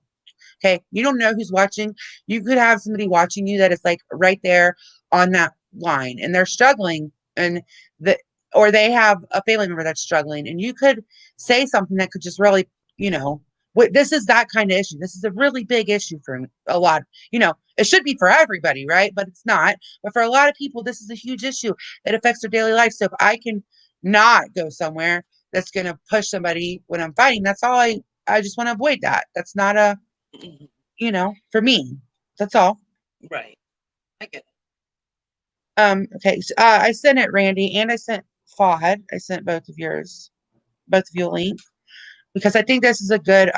Okay. You don't know who's watching. You could have somebody watching you that is like right there on that line and they're struggling and or they have a family member that's struggling and you could say something that could just really, this is that kind of issue. This is a really big issue for a lot. It should be for everybody, right? But it's not. But for a lot of people, this is a huge issue that affects their daily life. So if I can not go somewhere that's going to push somebody when I'm fighting, that's all I just want to avoid that. That's not for me. That's all. Right. I get it. Okay. So, I sent it, Randy, and I sent Fod. I sent both of you a link because I think this is a good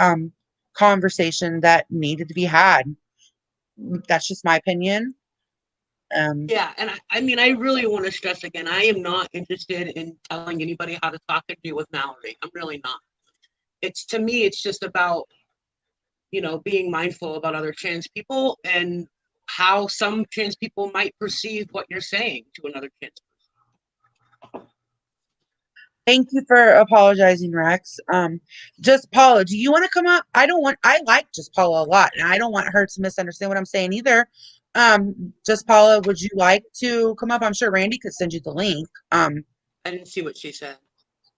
conversation that needed to be had. That's just my opinion. Yeah, and I mean, I really want to stress again, I am not interested in telling anybody how to talk and deal with Mallory. I'm really not. To me, it's just about, being mindful about other trans people and how some trans people might perceive what you're saying to another trans person. Thank you for apologizing, Rex. Just Paula, do you want to come up? I like just Paula a lot, and I don't want her to misunderstand what I'm saying either. Just Paula, would you like to come up? I'm sure Randy could send you the link. I didn't see what she said.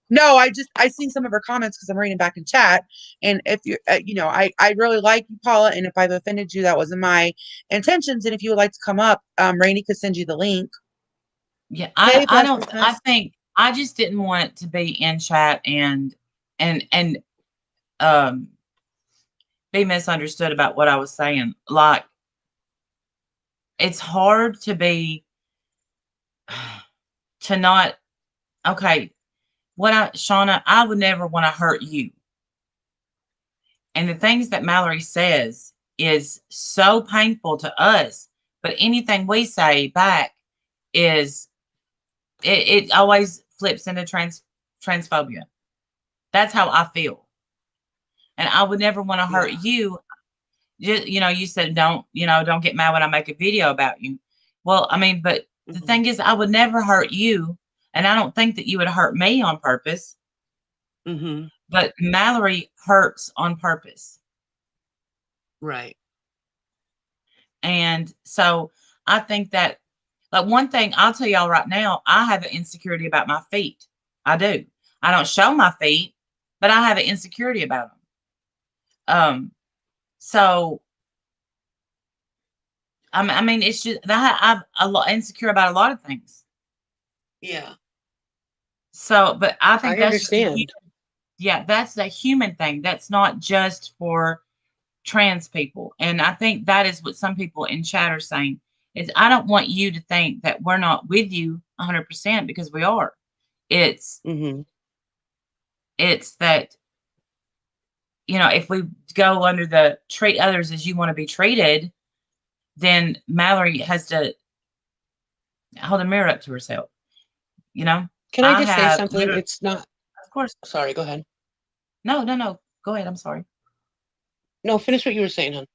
No, I seen some of her comments because I'm reading back in chat. And if you, I really like you, Paula. And if I've offended you, that wasn't my intentions. And if you would like to come up, Rainey could send you the link. Yeah, Hey, I Bless don't, I Christmas. think I just didn't want it to be in chat and um be misunderstood about what I was saying. Like, it's hard to be to not okay. Shauna, I would never want to hurt you. And the things that Mallory says is so painful to us, but anything we say back is it always flips into transphobia. That's how I feel. And I would never want to hurt you. You said don't get mad when I make a video about you. Well, I mean, but the thing is, I would never hurt you, and I don't think that you would hurt me on purpose. But Mallory hurts on purpose. Right. And so I think that, like, one thing I'll tell y'all right now, I have an insecurity about my feet. I do. I don't show my feet, but I have an insecurity about them. So I mean, it's just that I'm a lot insecure about a lot of things. Yeah. So, but I think I understand. That's the human thing. That's not just for trans people. And I think that is what some people in chat are saying is I don't want you to think that we're not with you 100% because we are. It's that, if we go under the treat others as you want to be treated, then Mallory has to hold a mirror up to herself. Can I just say something? It's not course. Sorry, go ahead. No, no, no. Go ahead. I'm sorry. No, finish what you were saying, hon.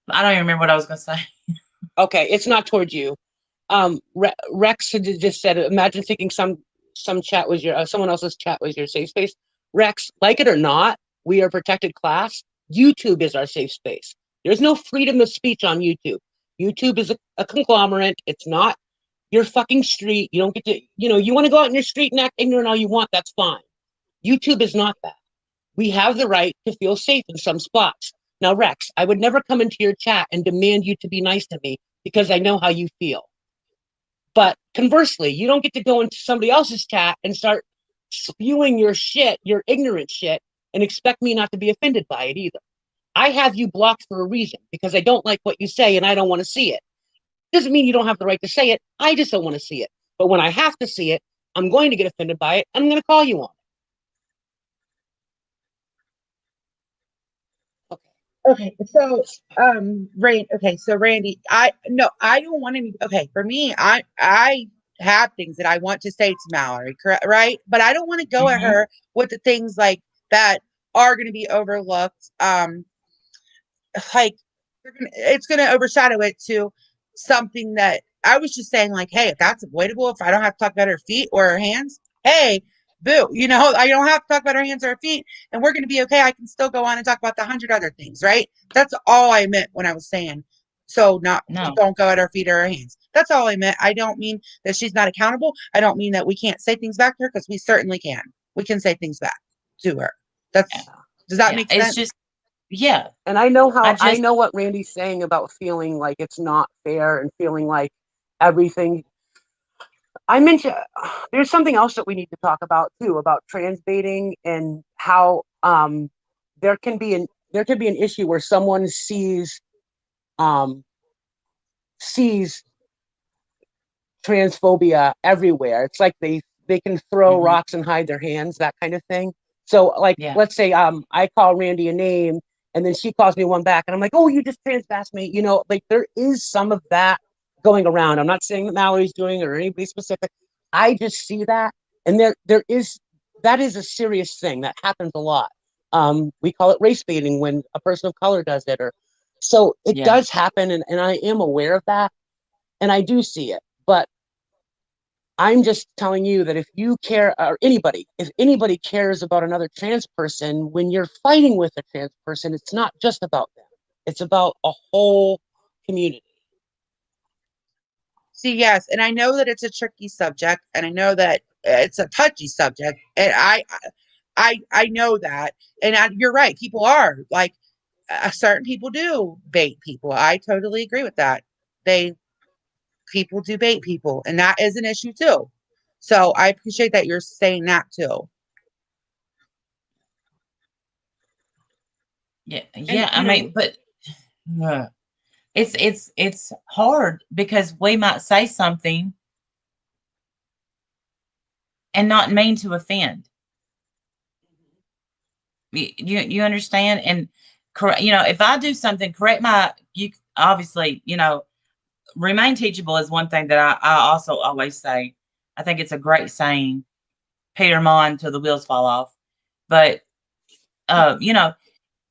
I don't even remember what I was going to say. Okay, it's not towards you. Rex had just said, imagine thinking some chat was your someone else's chat was your safe space. Rex, like it or not, we are protected class. YouTube is our safe space. There's no freedom of speech on YouTube. YouTube is a conglomerate. It's not your fucking street. You don't get to, you want to go out in your street and act ignorant all you want. That's fine. YouTube is not that. We have the right to feel safe in some spots. Now, Rex, I would never come into your chat and demand you to be nice to me because I know how you feel. But conversely, you don't get to go into somebody else's chat and start spewing your shit, your ignorant shit, and expect me not to be offended by it either. I have you blocked for a reason because I don't like what you say and I don't want to see it. Doesn't mean you don't have the right to say it. I just don't want to see it. But when I have to see it, I'm going to get offended by it and I'm going to call you on it. Okay, so so Randy, I don't want any. Okay, for me, I have things that I want to say to Mallory, correct, right? But I don't want to go at her with the things like that are going to be overlooked. Like it's going to overshadow it to something that I was just saying, like, hey, if that's avoidable, if I don't have to talk about her feet or her hands, hey, boo, I don't have to talk about her hands or her feet, and we're going to be okay. I can still go on and talk about the 100 other things, right? That's all I meant when I was saying, so No. don't go at her feet or her hands. That's all I meant. I don't mean that she's not accountable. I don't mean that we can't say things back to her, because we certainly can. We can say things back to her. Does that make sense? It's just, yeah. And I know I know what Randy's saying about feeling like it's not fair and feeling like everything. I mentioned there's something else that we need to talk about too, about trans baiting and how there can be an issue where someone sees transphobia everywhere. It's like they can throw rocks and hide their hands, that kind of thing. So like, let's say I call Randy a name and then she calls me one back and I'm like, oh, you just transvast me. Like there is some of that going around. I'm not saying that Mallory's doing it or anybody specific. I just see that. And that is a serious thing that happens a lot. We call it race baiting when a person of color does it, so it does happen. And I am aware of that. And I do see it. But I'm just telling you that if you care, or if anybody cares about another trans person, when you're fighting with a trans person, it's not just about them. It's about a whole community. See, yes, and I know that it's a tricky subject, and I know that it's a touchy subject, and I know that, and you're right. People are like, certain people do bait people. I totally agree with that. People do bait people, and that is an issue too. So I appreciate that you're saying that too. Yeah. I mean, but it's hard because we might say something and not mean to offend. You understand? And correct, if I do something, correct you obviously, remain teachable is one thing that I also always say. I think it's a great saying, Peter Mon till the wheels fall off. But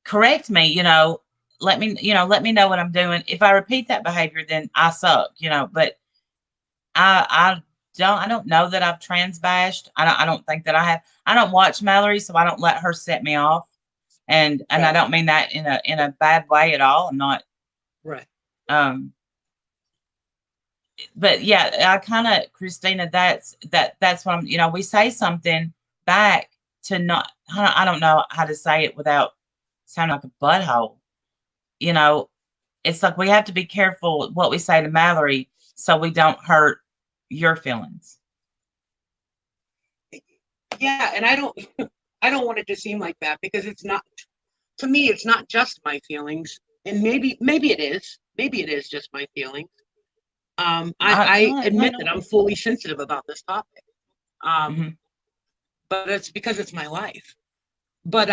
correct me, let me know what I'm doing. If I repeat that behavior, then I suck, but I don't know that I've trans bashed. I don't think that I have. I don't watch Mallory, so I don't let her set me off. And I don't mean that in a bad way at all. I'm not right. But yeah, I kind of, Christina, that's what I'm, we say something back to not, I don't know how to say it without sounding like a butthole. It's like we have to be careful what we say to Mallory so we don't hurt your feelings. Yeah, and I don't want it to seem like that, because it's not, to me, it's not just my feelings. And maybe it is. Maybe it is just my feelings. I admit that I'm fully sensitive about this topic. But it's because it's my life. But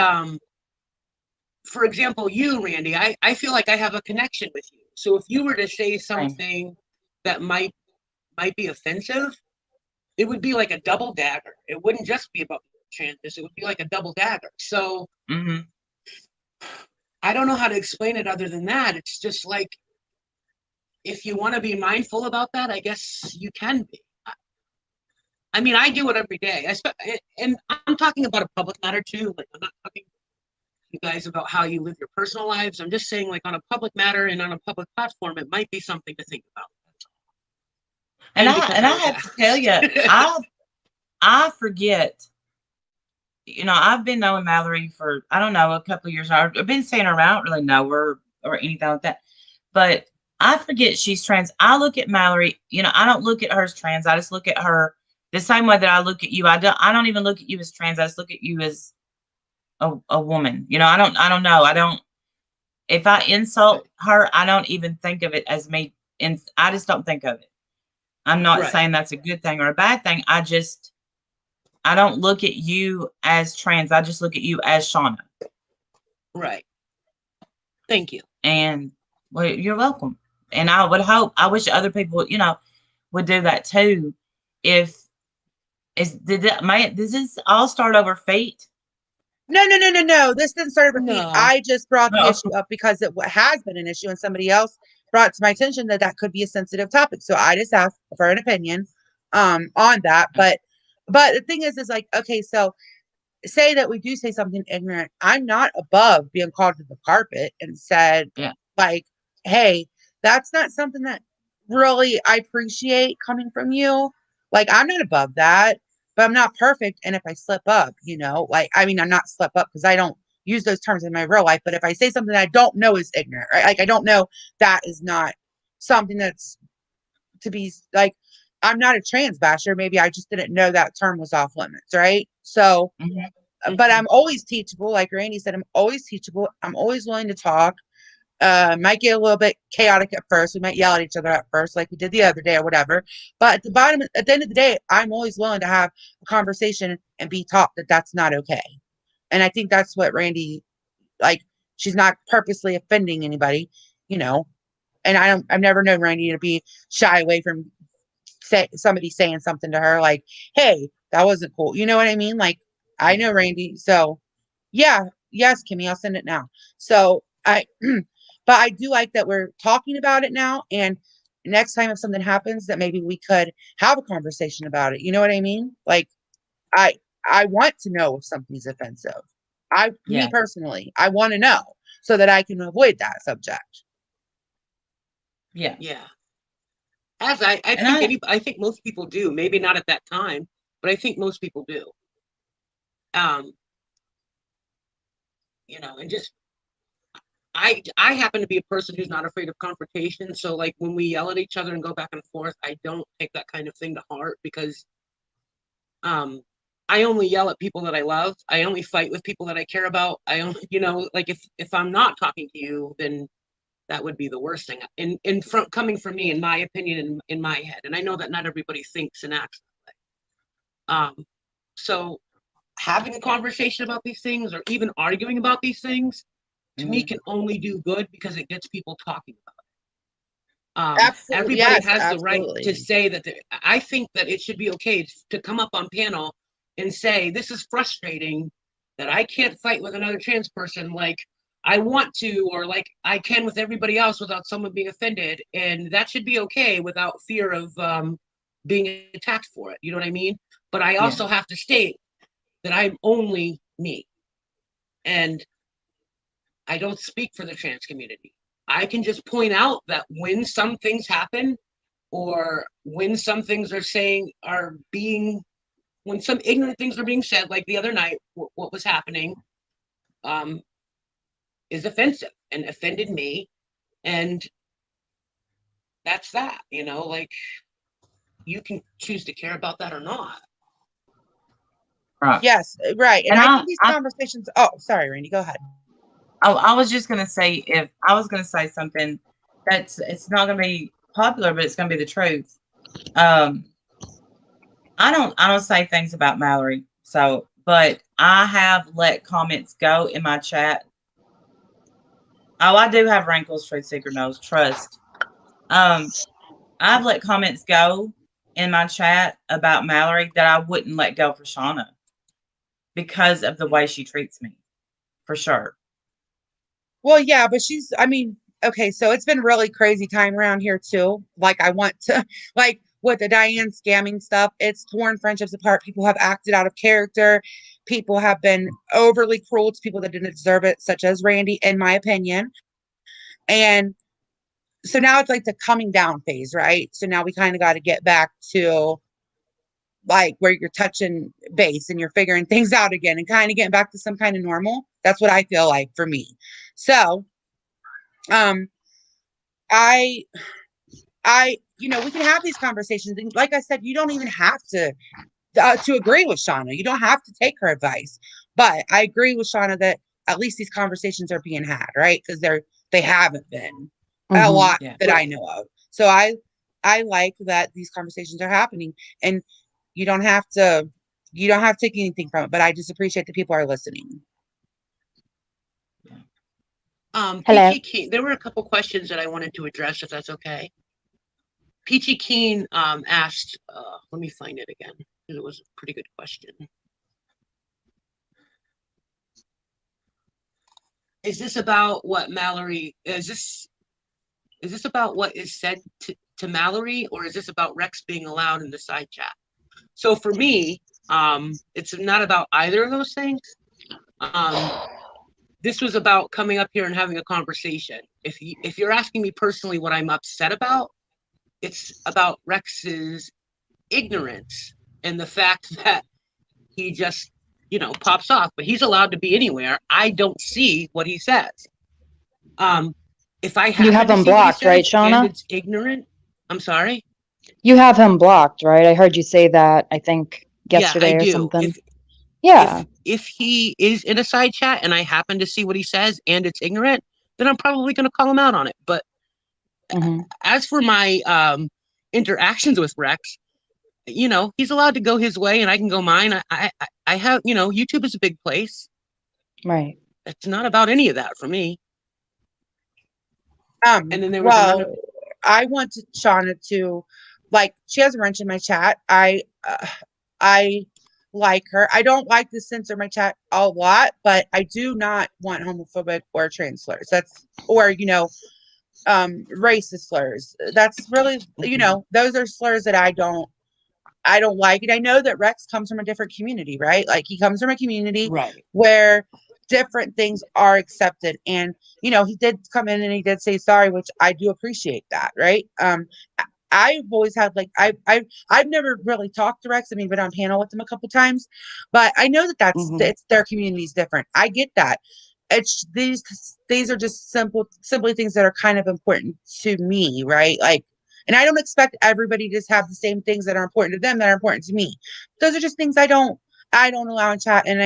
for example, you, Randy, I feel like I have a connection with you. So if you were to say something that might be offensive, it would be like a double dagger. It wouldn't just be about trans. It would be like a double dagger. So I don't know how to explain it other than that. It's just like, if you want to be mindful about that, I guess you can be. I mean, I do it every day. And I'm talking about a public matter too. Like, I'm not talking to you guys about how you live your personal lives. I'm just saying, like, on a public matter and on a public platform, it might be something to think about. And I have to tell you, I forget. You know, I've been knowing Mallory for, I don't know, a couple of years. I've been saying her, I don't really know her or anything like that. But I forget she's trans. I look at Mallory, you know, I don't look at her as trans. I just look at her the same way that I look at you. I don't even look at you as trans. I just look at you as a woman. You know, I don't know. If I insult her, I don't even think of it as me. And I just don't think of it. I'm not saying that's a good thing or a bad thing. I don't look at you as trans. I just look at you as Shauna. Right. Thank you. And well, you're welcome. And I wish other people, you know, would do that too. Does this all start over fate? No. This didn't start over me. No. I just brought the issue up because it has been an issue, and somebody else brought to my attention that could be a sensitive topic. So I just asked for an opinion on that. But the thing is like, okay, so say that we do say something ignorant. I'm not above being called to the carpet and said, like, hey, that's not something that really I appreciate coming from you. Like, I'm not above that, but I'm not perfect. And if I slip up, you know, like, I mean, I'm not slip up because I don't use those terms in my real life. But if I say something I don't know is ignorant, right? Like, I don't know, that is not something that's to be like, I'm not a trans basher. Maybe I just didn't know that term was off limits, right? So, but I'm always teachable. Like Randy said, I'm always teachable. I'm always willing to talk. Might get a little bit chaotic at first. We might yell at each other at first, like we did the other day or whatever. But at the end of the day, I'm always willing to have a conversation and be taught that that's not okay. And I think that's what Randy, like, she's not purposely offending anybody, you know. And I've never known Randy to be shy away from somebody saying something to her like, hey, that wasn't cool. You know what I mean? Like, I know Randy. So yeah, yes, Kimmy, I'll send it now. So but I do like that we're talking about it now. And next time if something happens, that maybe we could have a conversation about it. You know what I mean? Like, I want to know if something's offensive. Me personally, I want to know so that I can avoid that subject. Yeah. As I think most people do. Maybe not at that time, but I think most people do. You know, and just I happen to be a person who's not afraid of confrontation. So like when we yell at each other and go back and forth, I don't take that kind of thing to heart because I only yell at people that I love. I only fight with people that I care about. I only, you know, like if I'm not talking to you, then that would be the worst thing. Coming from me, in my opinion, in my head. And I know that not everybody thinks and acts that way. So having a conversation about these things or even arguing about these things to me can only do good because it gets people talking about it. Everybody has the right to say that. I think that it should be okay to come up on panel and say, this is frustrating that I can't fight with another trans person like I want to, or like I can with everybody else without someone being offended. And that should be okay without fear of being attacked for it. You know what I mean? But I also have to state that I'm only me. And I don't speak for the trans community. I can just point out that when some things happen or when some things when some ignorant things are being said, like the other night, what was happening is offensive and offended me. And that's that, you know, like you can choose to care about that or not. Right. Yes, right. And I think these conversations, oh, sorry, Randy, go ahead. Oh, I was just going to say, if I was going to say something it's not going to be popular, but it's going to be the truth. I don't say things about Mallory. So, but I have let comments go in my chat. Oh, I do have wrinkles, truth seeker knows, trust. I've let comments go in my chat about Mallory that I wouldn't let go for Shauna because of the way she treats me, for sure. Well, yeah, but I mean, okay, so it's been really crazy time around here too. Like, I want to, like, with the Diane scamming stuff, it's torn friendships apart. People have acted out of character. People have been overly cruel to people that didn't deserve it, such as Randy, in my opinion. And so now it's like the coming down phase, right? So now we kind of got to get back to like where you're touching base and you're figuring things out again and kind of getting back to some kind of normal. That's what I feel like for me. So, um, I, we can have these conversations, and like I said, you don't even have to agree with Shauna. You don't have to take her advice, but I agree with Shauna that at least these conversations are being had, right? Because they haven't been a lot Yeah. that I know of. So I like that these conversations are happening, and you don't have to take anything from it, but I just appreciate that people are listening. Hello. Peachy Keen, there were a couple questions that I wanted to address, if that's okay. Peachy Keen asked, let me find it again, because it was a pretty good question. Is this about what Mallory, is this about what is said to Mallory, or is this about Rex being allowed in the side chat? So for me, it's not about either of those things. This was about coming up here and having a conversation. If you're asking me personally what I'm upset about, it's about Rex's ignorance and the fact that he just, pops off, but he's allowed to be anywhere. I don't see what he says. If I You have him blocked, right, and Shauna? it's ignorant, I'm sorry. You have him blocked, right? I heard you say that, I think, yesterday Yeah, I or do. something. Yeah. If he is in a side chat and I happen to see what he says and it's ignorant, then I'm probably going to call him out on it. But as for my interactions with Rex, he's allowed to go his way and I can go mine. I have, YouTube is a big place. Right. It's not about any of that for me. And then there was I want Shauna to, like, she has a wrench in my chat. I like her. I don't like to censor my chat a lot, but I do not want homophobic or trans slurs. Or racist slurs. That's really, those are slurs that I don't like. And I know that Rex comes from a different community, right? Like, he comes from a community where different things are accepted. And, he did come in and he did say sorry, which I do appreciate that, right? I've always had, like, I've never really talked to Rex. I mean, been on panel with them a couple times, but I know that it's their community is different. I get that. It's these are just simply things that are kind of important to me, right? Like, and I don't expect everybody to just have the same things that are important to them that are important to me. Those are just things I don't allow in chat. And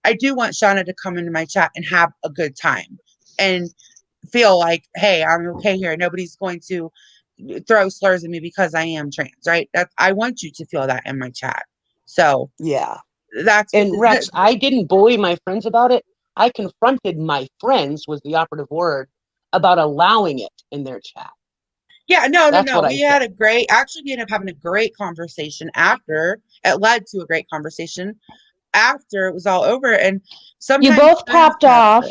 I do want Shauna to come into my chat and have a good time and feel like, hey, I'm okay here. Nobody's going to throw slurs at me because I am trans, right? I want you to feel that in my chat. So yeah, that's Rex. I didn't bully my friends about it. I confronted my friends, was the operative word, about allowing it in their chat. Yeah, no. We had we ended up having a great conversation after. It led to a great conversation after it was all over. And sometimes you both popped off.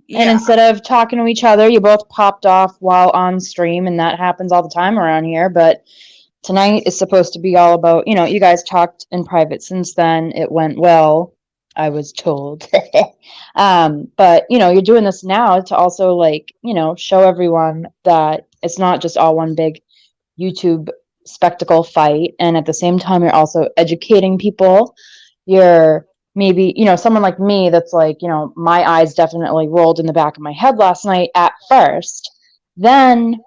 Yeah. And instead of talking to each other, you both popped off while on stream, and that happens all the time around here. But tonight is supposed to be all about, you guys talked in private since then. It went well, I was told. But, you're doing this now to also, like, show everyone that it's not just all one big YouTube spectacle fight. And at the same time, you're also educating people. You're maybe, someone like me that's like, my eyes definitely rolled in the back of my head last night at first. Then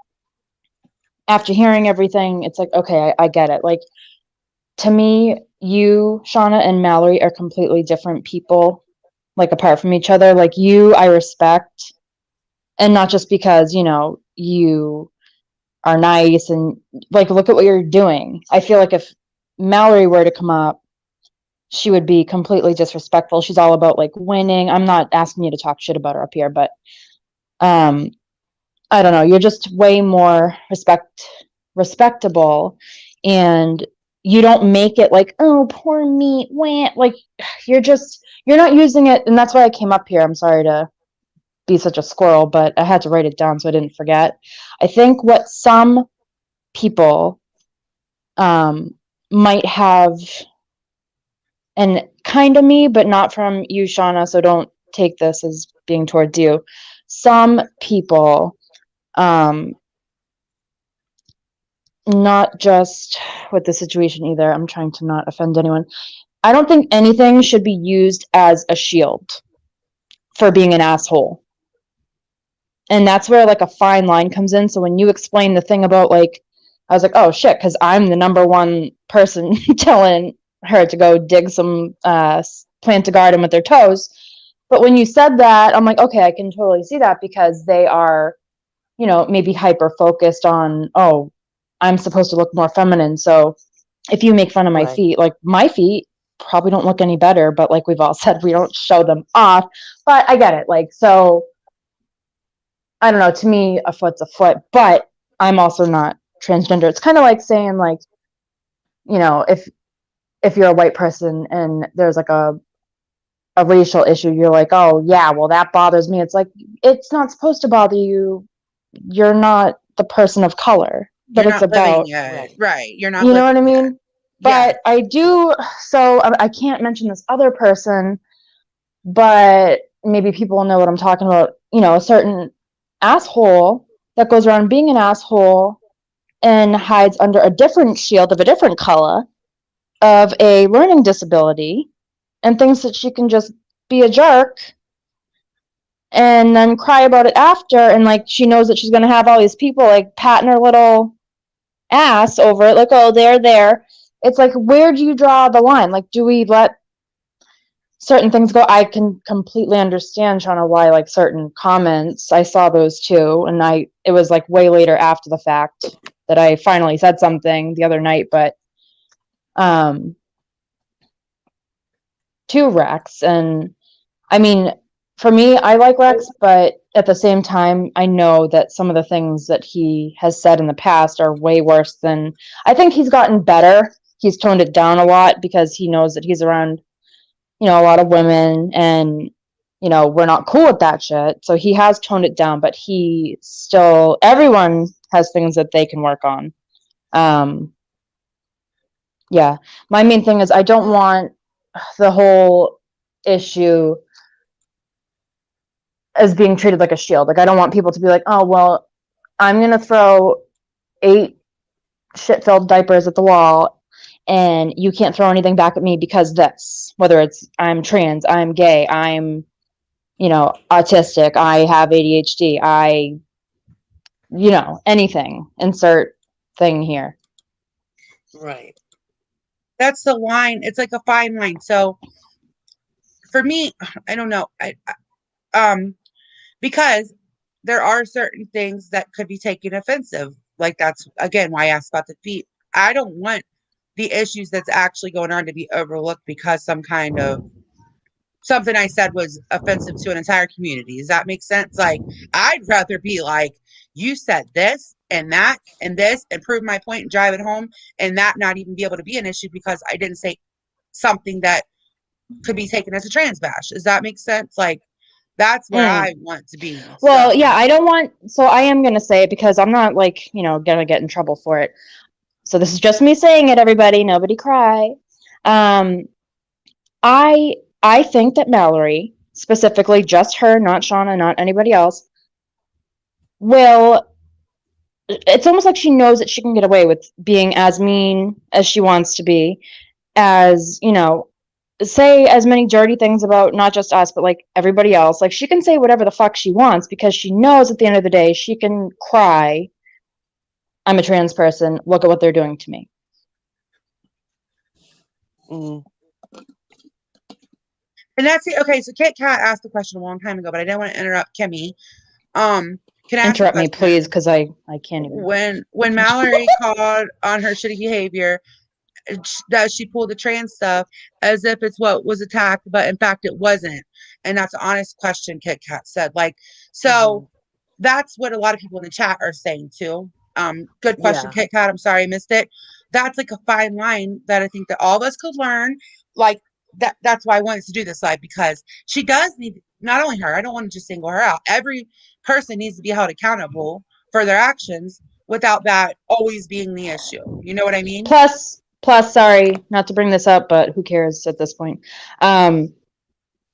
after hearing everything, it's like, okay, I get it. Like, to me, you, Shauna, and Mallory are completely different people, like, apart from each other. Like, you, I respect, and not just because, you are nice and, like, look at what you're doing. I feel like if Mallory were to come up, she would be completely disrespectful. She's all about, like, winning. I'm not asking you to talk shit about her up here, but I don't know. You're just way more respectable, and you don't make it like, oh, poor me, wah. Like you're not using it. And that's why I came up here. I'm sorry to be such a squirrel, but I had to write it down so I didn't forget. I think what some people might have, and kind of me, but not from you, Shauna, so don't take this as being towards you. Some people, not just with the situation either, I'm trying to not offend anyone. I don't think anything should be used as a shield for being an asshole. And that's where like a fine line comes in. So when you explain the thing about like, I was like, oh shit, because I'm the number one person telling her to go dig some plant a garden with their toes. But when you said that, I'm like, okay, I can totally see that because they are, maybe hyper focused on, oh, I'm supposed to look more feminine. So if you make fun of my Right. feet, like my feet probably don't look any better, but like we've all said, we don't show them off. But I get it. Like, so I don't know, to me, a foot's a foot, but I'm also not transgender. It's kind of like saying like, if you're a white person and there's like a racial issue, you're like, oh yeah, well that bothers me. It's like, it's not supposed to bother you. You're not the person of color that You're it's not living about. it. Right. You're not You know living what I it. mean? Yeah. But I do, so I can't mention this other person, but maybe people will know what I'm talking about. A certain asshole that goes around being an asshole and hides under a different shield of a different color of a learning disability and thinks that she can just be a jerk and then cry about it after, and like she knows that she's going to have all these people like patting her little ass over it, like, oh, they're there. It's like, where do you draw the line? Like, do we let certain things go? I can completely understand, Shauna, why like certain comments, I saw those too, and it was like way later after the fact that I finally said something the other night, but to Rex. And I mean, for me, I like Rex, but at the same time, I know that some of the things that he has said in the past are way worse than, I think he's gotten better. He's toned it down a lot because he knows that he's around, a lot of women, and, we're not cool with that shit. So he has toned it down, but everyone has things that they can work on. Yeah. My main thing is I don't want the whole issue as being treated like a shield. Like, I don't want people to be like, oh, well, I'm going to throw 8 shit-filled diapers at the wall and you can't throw anything back at me because this, whether it's I'm trans, I'm gay, I'm, autistic, I have ADHD, anything, insert thing here. Right. That's the line. It's like a fine line. So for me, I don't know. Because there are certain things that could be taken offensive. Like, that's again why I asked about the feet. I don't want the issues that's actually going on to be overlooked because something I said was offensive to an entire community. Does that make sense? Like, I'd rather be like, you said this and that and this and prove my point and drive it home, and that not even be able to be an issue because I didn't say something that could be taken as a trans bash. Does that make sense? Like, that's where I want to be. Well, So. yeah, I am going to say it because I'm not like, going to get in trouble for it. So this is just me saying it, everybody. Nobody cry. I think that Mallory, specifically just her, not Shauna, not anybody else, it's almost like she knows that she can get away with being as mean as she wants to be, as, say as many dirty things about not just us, but like everybody else. Like, she can say whatever the fuck she wants because she knows at the end of the day, she can cry, I'm a trans person, look at what they're doing to me. Mm. And that's it. Okay, so Kit Kat asked the question a long time ago, but I didn't want to interrupt Kimmy. Can I ask Interrupt a me, question? please, because I can't even. When Mallory called on her shitty behavior, that she pulled the trans stuff as if it's what was attacked, but in fact it wasn't. And that's an honest question, Kit Kat said. Like, so that's what a lot of people in the chat are saying too. Good question, Yeah. Kit Kat. I'm sorry I missed it. That's like a fine line that I think that all of us could learn. Like that's why I wanted to do this live, because she does need, not only her, I don't want to just single her out. Every person needs to be held accountable for their actions without that always being the issue. You know what I mean? Plus, sorry, not to bring this up, but who cares at this point?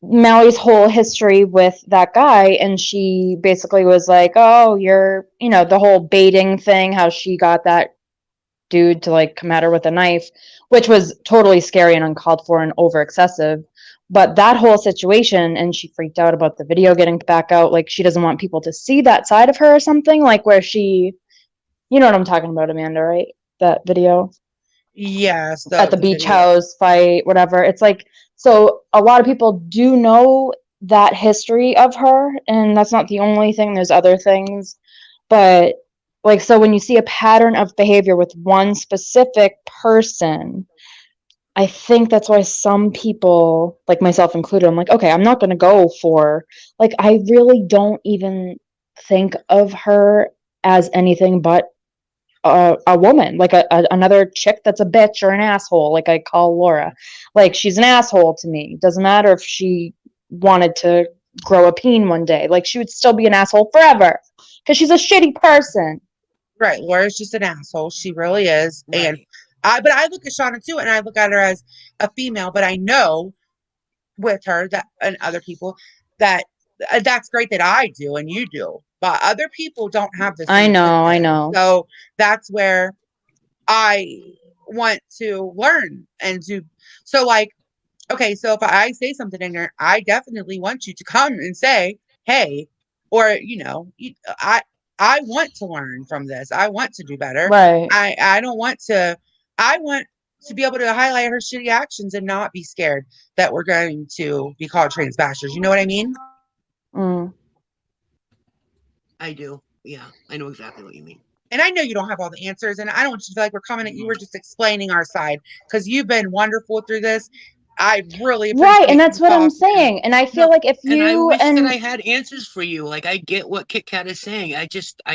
Mallory's whole history with that guy, and she basically was like, "Oh, you're, the whole baiting thing, how she got that dude to like come at her with a knife, which was totally scary and uncalled for and over excessive. But that whole situation, and she freaked out about the video getting back out, like she doesn't want people to see that side of her or something, like where she, you know what I'm talking about, Amanda, right? That video Yes, at the the beach video. house fight, whatever. It's like, so a lot of people do know that history of her, and that's not the only thing. There's other things, but like, so when you see a pattern of behavior with one specific person, I think that's why some people, like myself included, I'm like, okay, I'm not going to go for, like, I really don't even think of her as anything but a woman, like another chick that's a bitch or an asshole, like I call Laura. Like, she's an asshole to me. Doesn't matter if she wanted to grow a peen one day. Like, she would still be an asshole forever because she's a shitty person. Right. Laura's just an asshole. She really is. And Right. but I look at Shauna too, and I look at her as a female, but I know with her that, and other people, that that's great that I do and you do, but other people don't have the I same know, I gender. know. So that's where I want to learn and do. So like, okay, so if I say something in there, I definitely want you to come and say, hey, or I want to learn from this. I want to do better. Right. I don't want to. I want to be able to highlight her shitty actions and not be scared that we're going to be called trans bashers. You know what I mean? Mm. I do. Yeah, I know exactly what you mean. And I know you don't have all the answers, and I don't want you to feel like we're coming at you. We're just explaining our side because you've been wonderful through this. I really Right, and appreciate that's you what I'm talking. saying. And I feel No, like if and I you wish that and I had answers for you. Like, I get what Kit Kat is saying. I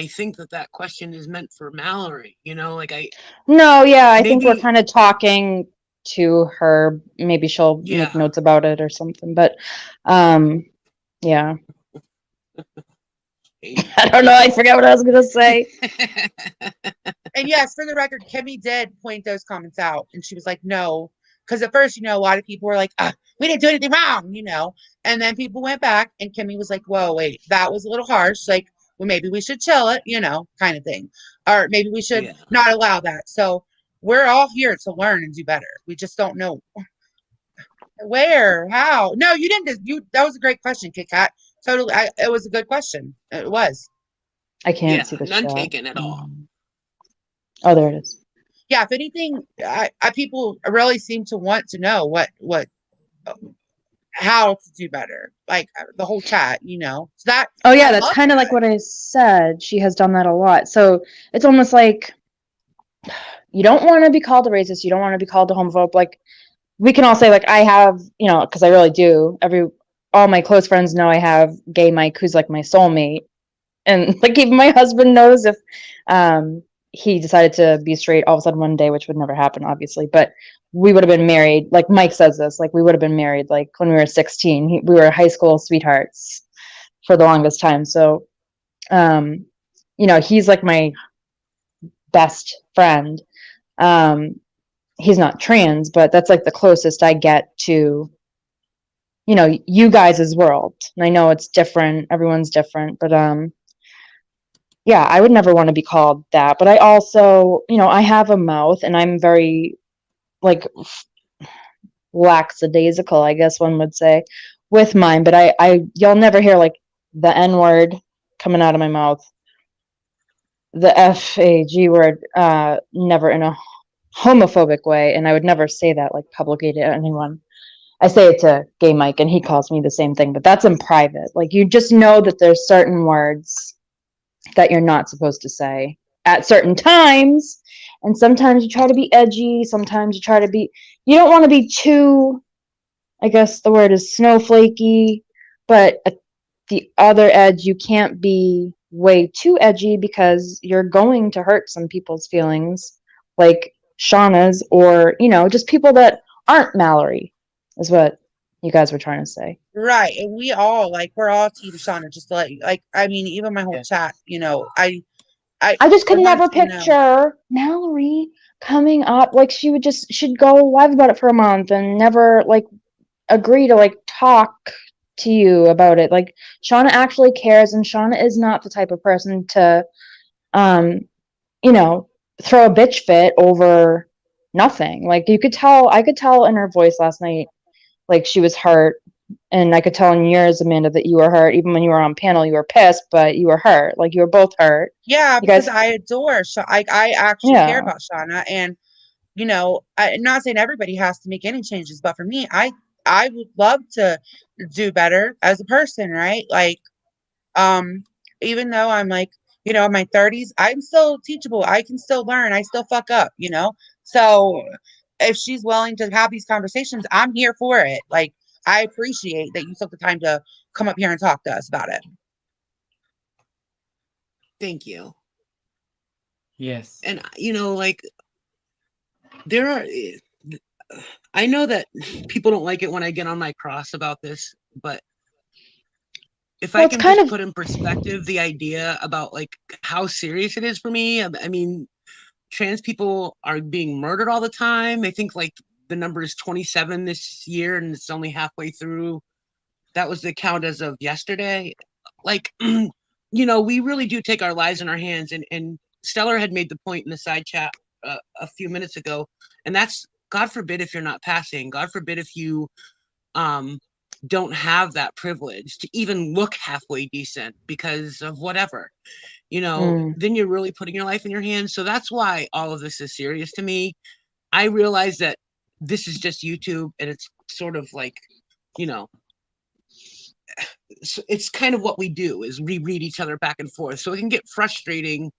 think that question is meant for Mallory. Like, no, yeah, I think we're maybe, kind of talking to her. Maybe she'll make yeah. notes about it or something. But yeah. I don't know. I forgot what I was gonna say. And yes, for the record, Kimmy did point those comments out, and she was like, "No," because at first, a lot of people were like, "We didn't do anything wrong," and then people went back, and Kimmy was like, "Whoa, wait, that was a little harsh. Like, well, maybe we should chill it, kind of thing, or maybe we should Yeah. not allow that." So we're all here to learn and do better. We just don't know where, how. No, you didn't. That was a great question, Kit Kat. Totally, it was a good question. It was. I can't see Yeah, the none chat. taken at all. Oh, there it is. Yeah, if anything, people really seem to want to know how to do better, like the whole chat. So that Oh yeah, I that's love kind of like that. what I said. She has done that a lot. So it's almost like you don't want to be called a racist. You don't want to be called a homophobe. Like, we can all say, like, I have, because I really do. All my close friends know I have gay Mike, who's like my soulmate, and like even my husband knows if he decided to be straight all of a sudden one day, which would never happen, obviously. But we would have been married. Like Mike says this, like we would have been married like when we were 16. We were high school sweethearts for the longest time. So, he's like my best friend. He's not trans, but that's like the closest I get to, you guys' world. And I know it's different. Everyone's different, but yeah, I would never want to be called that. But I also, I have a mouth and I'm very like lackadaisical, I guess one would say, with mine. But you'll never hear like the N word coming out of my mouth, the FAG word, never in a homophobic way. And I would never say that like publicly to anyone. I say it to gay Mike and he calls me the same thing, but that's in private. Like, you just know that there's certain words that you're not supposed to say at certain times. And sometimes you try to be edgy. Sometimes you don't want to be too, I guess the word is snowflakey, but at the other edge, you can't be way too edgy because you're going to hurt some people's feelings, like Shauna's, or, you know, just people that aren't Mallory, is what you guys were trying to say. Right. And we all like we're all Team Shauna, just to let you like I mean, even my whole chat, you know, I just could want never you to know. picture Mallory coming up, like she'd go live about it for a month and never like agree to like talk to you about it. Like Shauna actually cares, and Shauna is not the type of person to you know, throw a bitch fit over nothing. Like I could tell in her voice last night, like she was hurt. And I could tell in yours, Amanda, that you were hurt. Even when you were on panel, you were pissed, but you were hurt. Like you were both hurt. Yeah, You because guys, I adore I actually care yeah. about Shauna, and you know, I'm not saying everybody has to make any changes, but for me, I would love to do better as a person, right? Like, even though I'm like, you know, in my 30s, I'm still teachable. I can still learn. I still fuck up, you know? So if she's willing to have these conversations, I'm here for it. Like, I appreciate that you took the time to come up here and talk to us about it. Thank you. Yes. And you know, like there are I know that people don't like it when I get on my cross about this, but if I Well, it's can kind just of put in perspective the idea about like how serious it is for me. I mean, trans people are being murdered all the time. I think like the number is 27 this year and it's only halfway through. That was the count as of yesterday. Like, you know, we really do take our lives in our hands. And Stellar had made the point in the side chat a few minutes ago, and that's God forbid if you're not passing. God forbid if you don't have that privilege to even look halfway decent because of whatever, you know, then you're really putting your life in your hands. So that's why all of this is serious to me. I realize that this is just YouTube and it's sort of like, you know, it's kind of what we do is reread each other back and forth. So it can get frustrating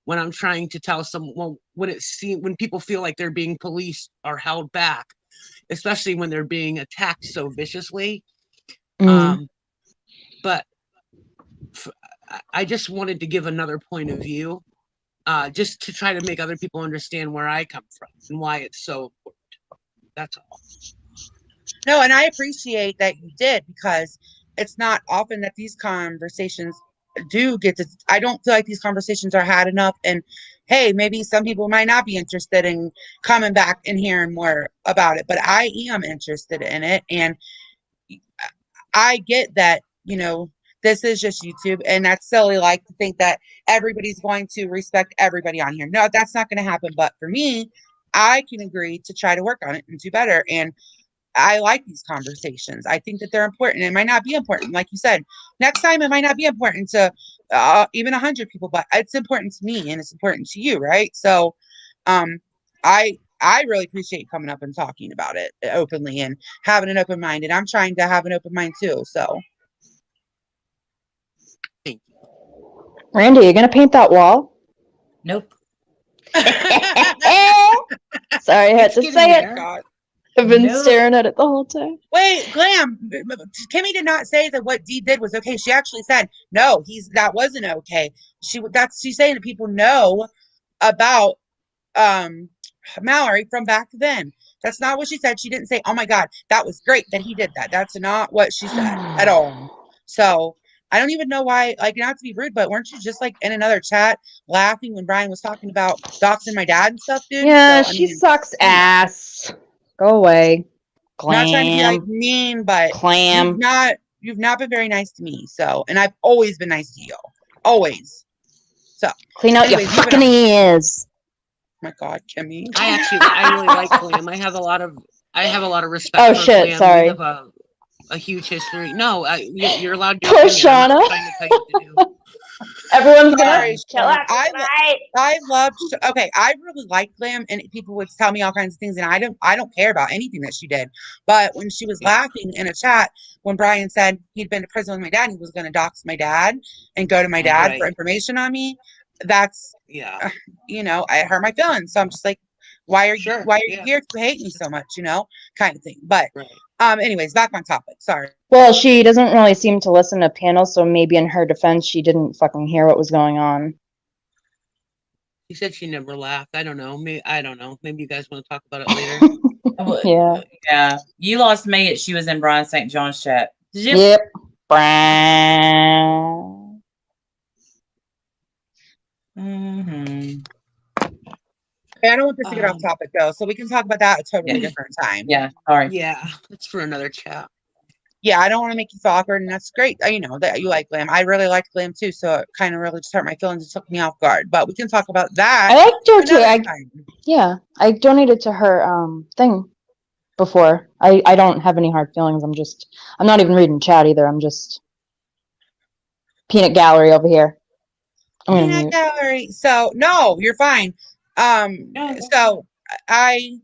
when I'm trying to tell someone when people feel like they're being policed or held back, especially when they're being attacked so viciously. But I just wanted to give another point of view, just to try to make other people understand where I come from and why it's so important. That's all. No, and I appreciate that you did because it's not often that these conversations do get to. I don't feel like these conversations are had enough. And hey, maybe some people might not be interested in coming back and hearing more about it, but I am interested in it. And I get that, you know, this is just YouTube, and that's silly, like to think that everybody's going to respect everybody on here. No, that's not going to happen. But for me, I can agree to try to work on it and do better. And I like these conversations. I think that they're important. It might not be important, like you said. Next time, it might not be important to even 100 people, but it's important to me and it's important to you, right? So, I really appreciate you coming up and talking about it openly and having an open mind. And I'm trying to have an open mind too. So, Randy, you gonna paint that wall? Nope. Sorry, I had to say it. God. I've been Nope. staring at it the whole time. Wait, Glam. Kimmy did not say that what Dee did was okay. She actually said no. That wasn't okay. She's saying that people know about Mallory from back then. That's not what she said. She didn't say, "Oh my God, that was great that he did that." That's not what she said at all. So I don't even know why. Like, not to be rude, but weren't you just like in another chat laughing when Brian was talking about doxing my dad and stuff, dude? Yeah, So I she mean, sucks ass. Go away. not trying to be like Clam. mean, but Clam. you've not been very nice to me. So, and I've always been nice to you, always. So Clean out your anyways, moving fucking on. ears. My God, Kimmy. I really like Glam. I have a lot of respect Oh for shit, Glam. sorry. We have a huge history. No, you're allowed your Poor opinion. I'm Shauna. not trying to tell you what to do. Everyone's gonna Sorry, kill Shauna. us tonight. I love. Okay, I really like Glam, and people would tell me all kinds of things, and I don't care about anything that she did. But when she was laughing in a chat, when Brian said he'd been to prison with my dad, he was going to dox my dad and go to my dad for information on me. That's you know, I hurt my feelings. So I'm just like, why are you here to hate me so much? You know, kind of thing. But anyways, back on topic. Sorry. Well, she doesn't really seem to listen to panels, so maybe in her defense, she didn't fucking hear what was going on. She said she never laughed. I don't know. Maybe I don't know. Maybe you guys want to talk about it later. Well, Yeah. yeah. You lost me at she was in Brian St. John's chat. Did you? Yep. Brown. Mm-hmm. I don't want this to get off topic though, so we can talk about that a totally Yeah. different time. Yeah. Sorry. Yeah, it's for another chat. Yeah, I don't want to make you feel awkward, and that's great. You know that you like Glam. I really liked Glam too, so it kind of really just hurt my feelings. It took me off guard, but we can talk about that I liked her too. another time. Yeah, I donated to her thing before. I don't have any hard feelings. I'm not even reading chat either. I'm just peanut gallery over here. I'm gonna Peanut mute. gallery. So no, you're fine. So I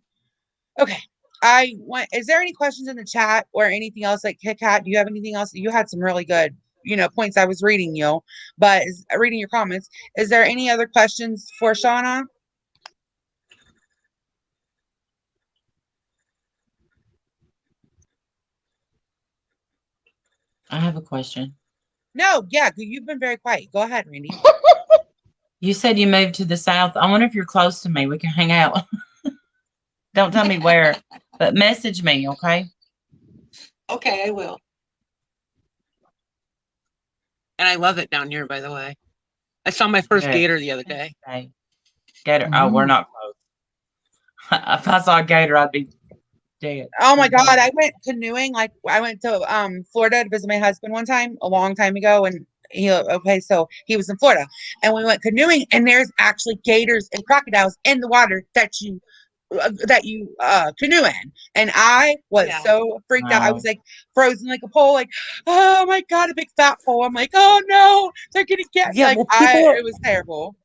okay. I want. Is there any questions in the chat or anything else? Like Kit Kat, do you have anything else? You had some really good, points. I was reading you, but reading your comments. Is there any other questions for Shauna? I have a question. No. Yeah, you've been very quiet. Go ahead, Randy. You said you moved to the South. I wonder if you're close to me. We can hang out. Don't tell me where, but message me, okay? Okay, I will. And I love it down here, by the way. I saw my first Yeah. gator the other day. Okay. Gator. Oh, we're not close. If I saw a gator, I'd be dead. Oh my God, I went canoeing. Like I went to Florida to visit my husband one time a long time ago, and so he was in Florida, and we went canoeing, and there's actually gators and crocodiles in the water that you canoe in, and I was so freaked out. I was Wow. like frozen like a pole, like, oh my God, a big fat pole. I'm like, oh no, they're gonna get me. Yeah, Like well, it was terrible.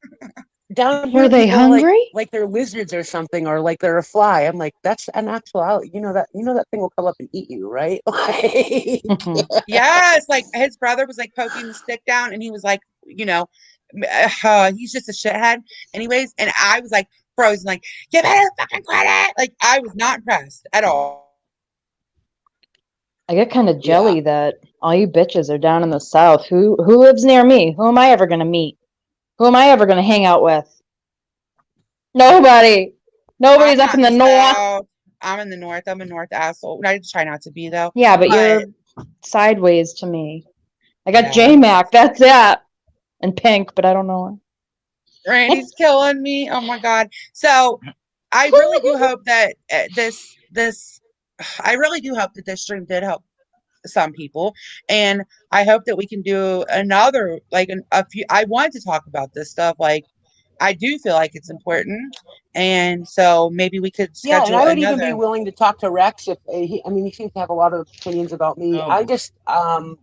down Were here, they people are hungry? like they're lizards or something, or like they're a fly. I'm like, that's an actual, that thing will come up and eat you, right? Like, Yes, like his brother was like poking the stick down, and he was like, he's just a shithead, anyways. And I was like frozen, like, you better fucking quit it. Like I was not impressed at all. I get kind of jelly that all you bitches are down in the South. Who lives near me? Who am I ever gonna meet? Who am I ever gonna hang out with? Nobody. Nobody's I'm up in not the North. South. I'm in the North. I'm a North asshole. I try not to be though. Yeah, but you're sideways to me. I got Yeah. J-Mac. That's it. And Pink, but I don't know her. Randy's killing me. Oh my God. So I really do hope that I really do hope that this stream did help some people, and I hope that we can do another, like a few. I wanted to talk about this stuff. Like I do feel like it's important, and so maybe we could yeah, and schedule I would even be another. willing to talk to Rex if he seems to have a lot of opinions about me. I just, I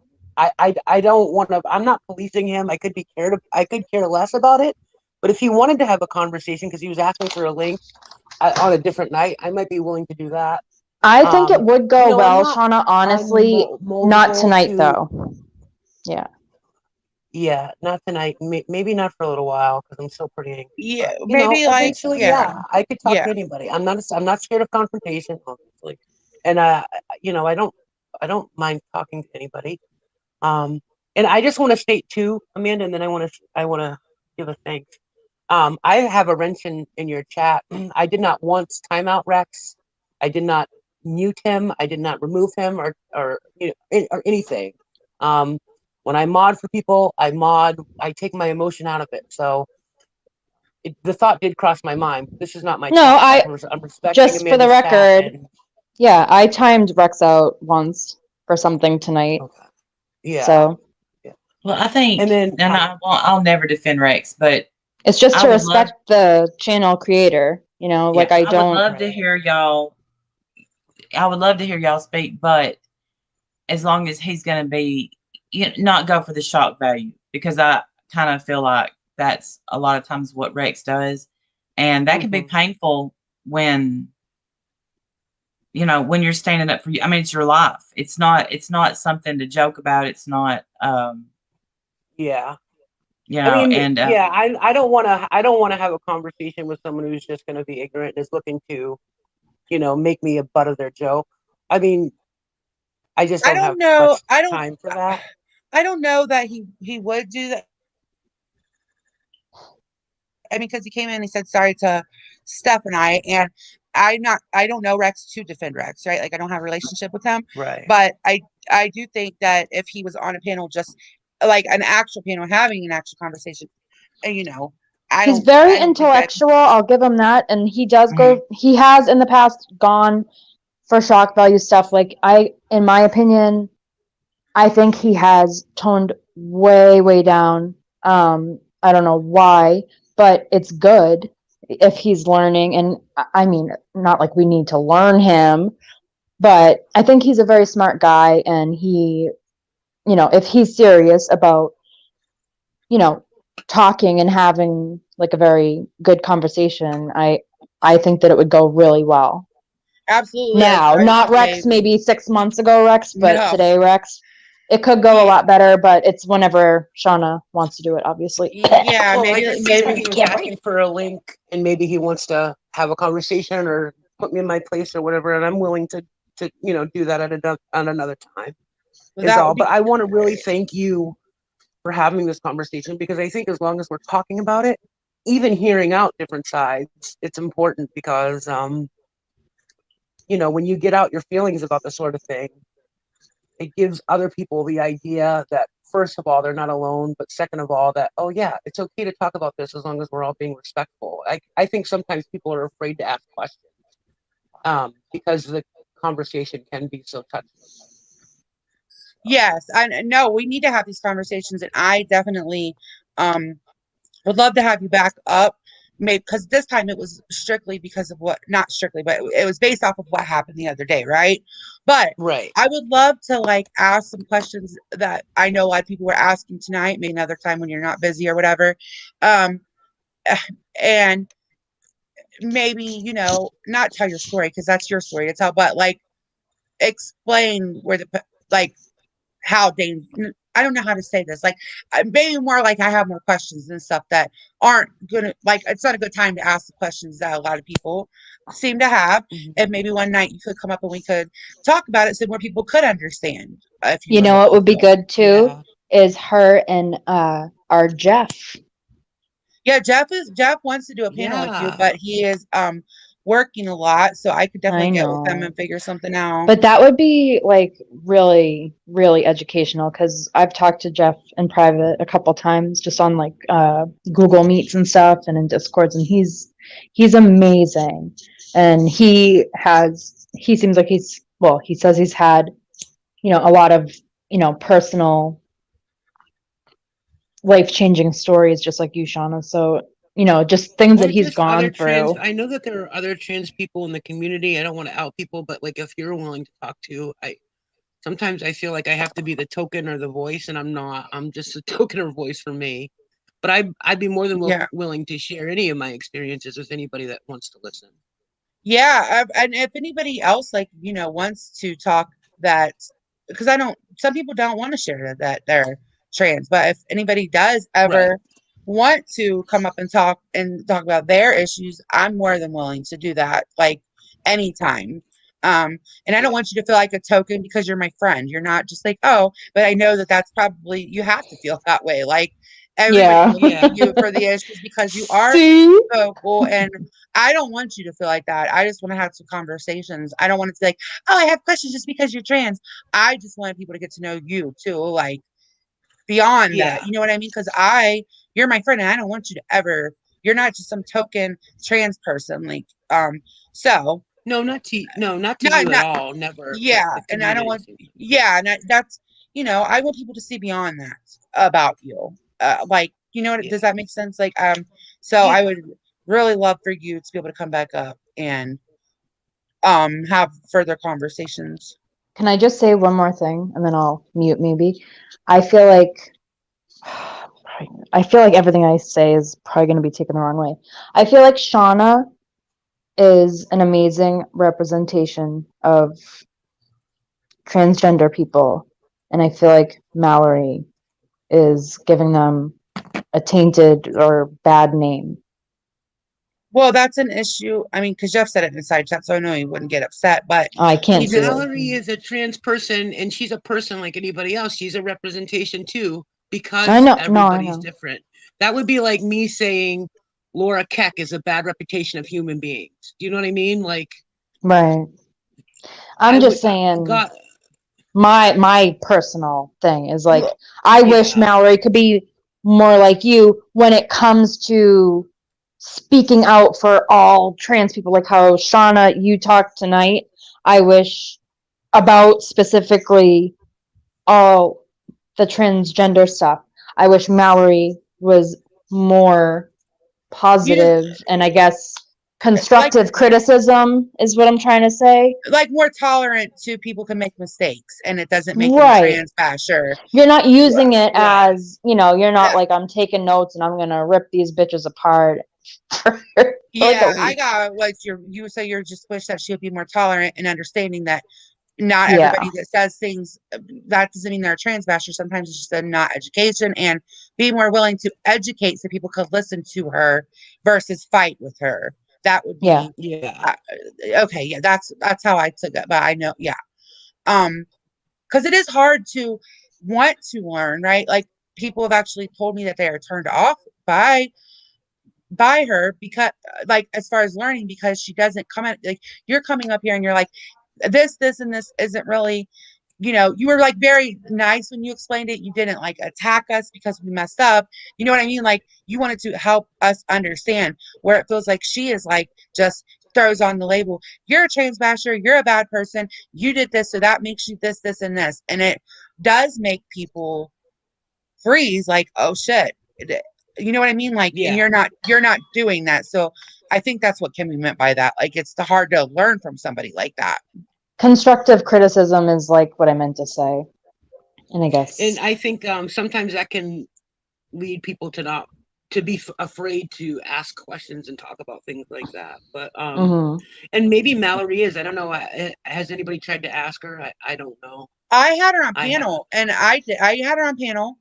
don't want to. I'm not policing him. I could care less about it. But if he wanted to have a conversation because he was asking for a link on a different night, I might be willing to do that. I think it would go well, not Shauna, honestly. Not tonight, though. Yeah. Yeah, not tonight. Maybe not for a little while because I'm still pretty angry. Yeah, But, maybe eventually, I could talk yeah. to anybody. I'm not scared of confrontation, obviously, and I don't mind talking to anybody. And I just want to state too, Amanda, and then I want to give a thanks. I have a wrench in your chat. I did not once timeout Rex. I did not mute him. I did not remove him or anything. When I mod for people, I take my emotion out of it. So the thought did cross my mind. This is not my chat. I'm respecting just for the Amanda's record. Yeah, I timed Rex out once for something tonight. Okay. Yeah. So. Yeah. Well, I think, I'll never defend Rex, but it's just to respect the channel creator. Like I don't. I would love to hear y'all. I would love to hear y'all speak, but as long as he's going to be, not go for the shock value, because I kind of feel like that's a lot of times what Rex does, and that can be painful when when you're standing up for you. I mean, it's your life. It's not something to joke about. It's not. Yeah. I don't want to have a conversation with someone who's just going to be ignorant and is looking to, make me a butt of their joke. I mean, I just I don't don't have know. much time for that. I don't know that he would do that. I mean, because he came in and he said sorry to Steph and I don't know Rex to defend Rex, right? Like I don't have a relationship with him, Right. but I do think that if he was on a panel, just like an actual panel, having an actual conversation, you know, He's very I don't think that. intellectual. I'll give him that, and he does Mhm. go. He has in the past gone for shock value stuff. Like in my opinion, I think he has toned way down. I don't know why, but it's good if he's learning. And I mean, not like we need to learn him, but I think he's a very smart guy, and he, if he's serious about, you know, talking and having like a very good conversation, I think that it would go really well. Absolutely, Now, I not say Rex, maybe 6 months ago, Rex, but no. today, Rex. It could go a Yeah, lot better, but it's whenever Shauna wants to do it, obviously. yeah, Well, I maybe guess maybe maybe he was asking for a link, and maybe he wants to have a conversation or put me in my place or whatever, and I'm willing to do that at another time. Is that would all. But be I want to really thank you for having this conversation, because I think as long as we're talking about it, even hearing out different sides, it's important because when you get out your feelings about this sort of thing, it gives other people the idea that, first of all, they're not alone, but second of all, that, oh yeah, it's okay to talk about this as long as we're all being respectful. I think sometimes people are afraid to ask questions because the conversation can be so touchy. yes. I no, we need to have these conversations, and I definitely um would love to have you back up. Maybe because this time it was strictly because of what, not strictly, but it was based off of what happened the other day, right? But Right. I would love to like ask some questions that I know a lot of people were asking tonight, maybe another time when you're not busy or whatever. Um, and maybe, not tell your story because that's your story to tell, but like explain where like how they, I don't know how to say this. Like maybe more like I have more questions and stuff that aren't gonna, like it's not a good time to ask the questions that a lot of people seem to have. Mhm. And maybe one night you could come up and we could talk about it so more people could understand if you You were know what looking would be for it. good too Yeah. is her and our Jeff. Yeah, Jeff wants to do a panel with you, Yeah. but he is working a lot, so I could definitely I get with him know. and figure something out. But that would be like really educational because I've talked to Jeff in private a couple times just on like Google Meets and stuff and in Discords, and he's amazing. And he seems like he says he's had, a lot of, personal life-changing stories just like you, Shauna. So, just things that Or he's just other gone trans. through. I know that there are other trans people in the community. I don't want to out people, but like if you're willing to talk to, sometimes I feel like I have to be the token or the voice, and I'm not. I'm just a token or voice for me. But I'd be more than Yeah. willing to share any of my experiences with anybody that wants to listen. Yeah, and if anybody else like wants to talk, that because I don't, some people don't want to share that they're trans, but if anybody does Right. ever want to come up and talk about their issues, I'm more than willing to do that, like anytime. And I don't want you to feel like a token because you're my friend. You're not just like, oh, but I know that that's probably, you have to feel that way. Like everybody Yeah. looks Yeah. to you for the issues because you are See? vocal, and I don't want you to feel like that. I just want to have some conversations. I don't want it to be like, oh, I have questions just because you're trans. I just want people to get to know you too, like beyond that. Yeah. You know what I mean? Because you're my friend, and I don't want you to ever. You're not just some token trans person. Like, so Not to not you at not all. Never. But yeah, the and I don't community want, too. yeah, and that's I want people to see beyond that about you. Like, Yeah. does that make sense? Like, so I Yeah. would really love for you to be able to come back up and have further conversations. Can I just say one more thing and then I'll mute maybe? I feel like I feel like everything I say is probably going to be taken the wrong way. I feel like Shauna is an amazing representation of transgender people, and I feel like Mallory is giving them a tainted or bad name. Well, that's an issue. I mean, because Jeff said it in the side chat, so I know he wouldn't get upset. But I can't he do just, it. Mallory is a trans person, and she's a person like anybody else. She's a representation too, because I know. No, I everybody's know. different. That would be like me saying Laura Keck is a bad reputation of human beings. Do you know what I mean? Like, Right. I I'm would just saying God, my personal thing is like I wish yeah, Mallory could be more like you when it comes to speaking out for all trans people, like how Shauna, you talked tonight. I wish about specifically all the transgender stuff. I wish Mallory was more you just positive and I guess like constructive criticism is what I'm trying to say. more tolerant to people can make mistakes, and it doesn't make them Right. trans basher. You're not using it right, as, you're not Yeah, like I'm taking notes and I'm gonna rip these bitches apart for like a yeah. I week. got what you say. You're just wish that she would be more tolerant and understanding that not Yeah. everybody that says things that doesn't mean they're a trans basher. Sometimes it's just a not education, and be more willing to educate so people could listen to her versus fight with her. That would Yeah. be yeah, uh, okay. Yeah, that's how I took it. But I know, yeah, because it is hard to want to learn, right? Like people have actually told me that they are turned off by her because like as far as learning because she doesn't come at like you're coming up here and you're like this and this isn't really you were like very nice when you explained it. You didn't like attack us because we messed up. You know what I mean? Like you wanted to help us understand where it feels like she is like just throws on the label. You're a trans basher. You're a bad person. You did this, so that makes you this, and this. And it does make people freeze like, oh shit. You know what I mean? Like, and yeah. you're not doing that. So I think that's what Kimmy meant by that. Like it's the hard to learn from somebody like that. Constructive criticism is like what I meant to say. And I And guess. I think sometimes that can lead people to not to be afraid to ask questions and talk about things like that. But Hmm. and maybe Mallory is. I don't know. Has anybody tried to ask her? I don't know. I had her on I have. panel and I had her on panel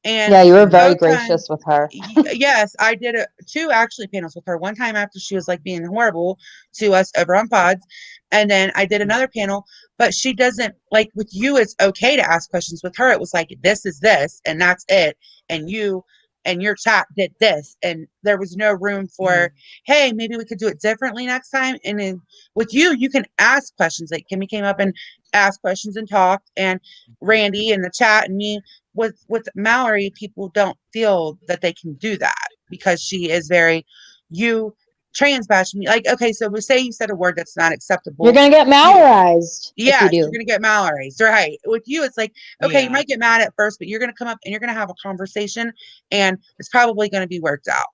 and Yeah, you were very both times gracious with her. yes, I did two actually panels with her. One time after she was like being horrible to us over on pods, and then I did another panel, but she doesn't like with you it's okay to ask questions. With her it was like this is this and that's it, and you and your chat did this, and there was no room for hey, maybe we could do it differently next time. And then with you can ask questions. Like Kimmy came up and asked questions and talked, and Randy in the chat and me. With Mallory, people don't feel that they can do that because she is very you trans bash me. Like, okay, so we say you said a word that's not You're acceptable. gonna get You Mallorized if you yes, you're do. gonna get Mallory's, right? With you, it's like, okay, you Yeah. might get mad at first, but you're gonna come up and you're gonna have a conversation and it's probably gonna be worked out.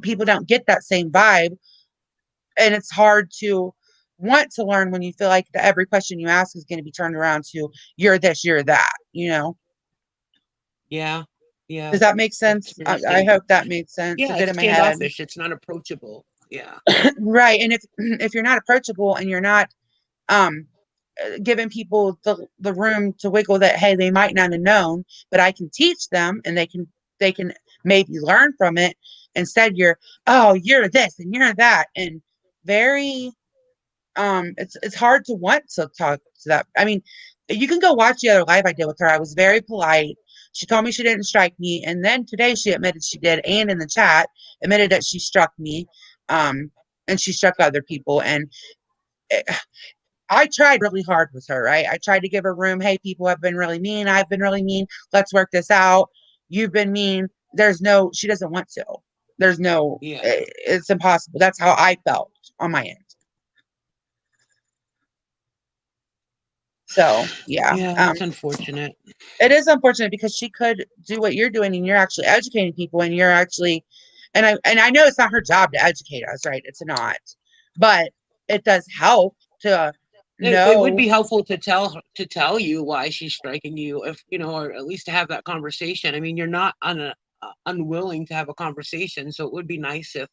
People don't get that same vibe, and it's hard to want to learn when you feel like every question you ask is going to be turned around to you're this, you're that. Yeah. Yeah. Does that make That's sense? very I stand. hope that made sense to Yeah, get it's in my head. standoffish. It's not approachable. Yeah. Right. And if you're not approachable and you're not um giving people the room to wiggle that hey, they might not have known, but I can teach them and they can maybe learn from it. Instead you're, oh, you're this and you're that, and very it's hard to want to talk to that. I mean, you can go watch the other live I did with her. I was very polite. She told me she didn't strike me, and then today she admitted she did, and in the chat admitted that she struck me, um, and she struck other people. And it, I tried really hard with her. Right, I tried to give her room. Hey, people have been really mean. I've been really mean. Let's work this out. You've been mean. There's no. She doesn't want to. There's no. Yeah. It's impossible. That's how I felt on my end. So yeah, Yeah, that's unfortunate. it is unfortunate because she could do what you're doing and you're actually educating people and you're actually, and I know it's not her job to educate us, right? It's not, but it does help to It would know. be helpful to tell you why she's striking you, if you know, or at least to have that conversation. I mean, you're not unwilling to have a conversation, so it would be nice if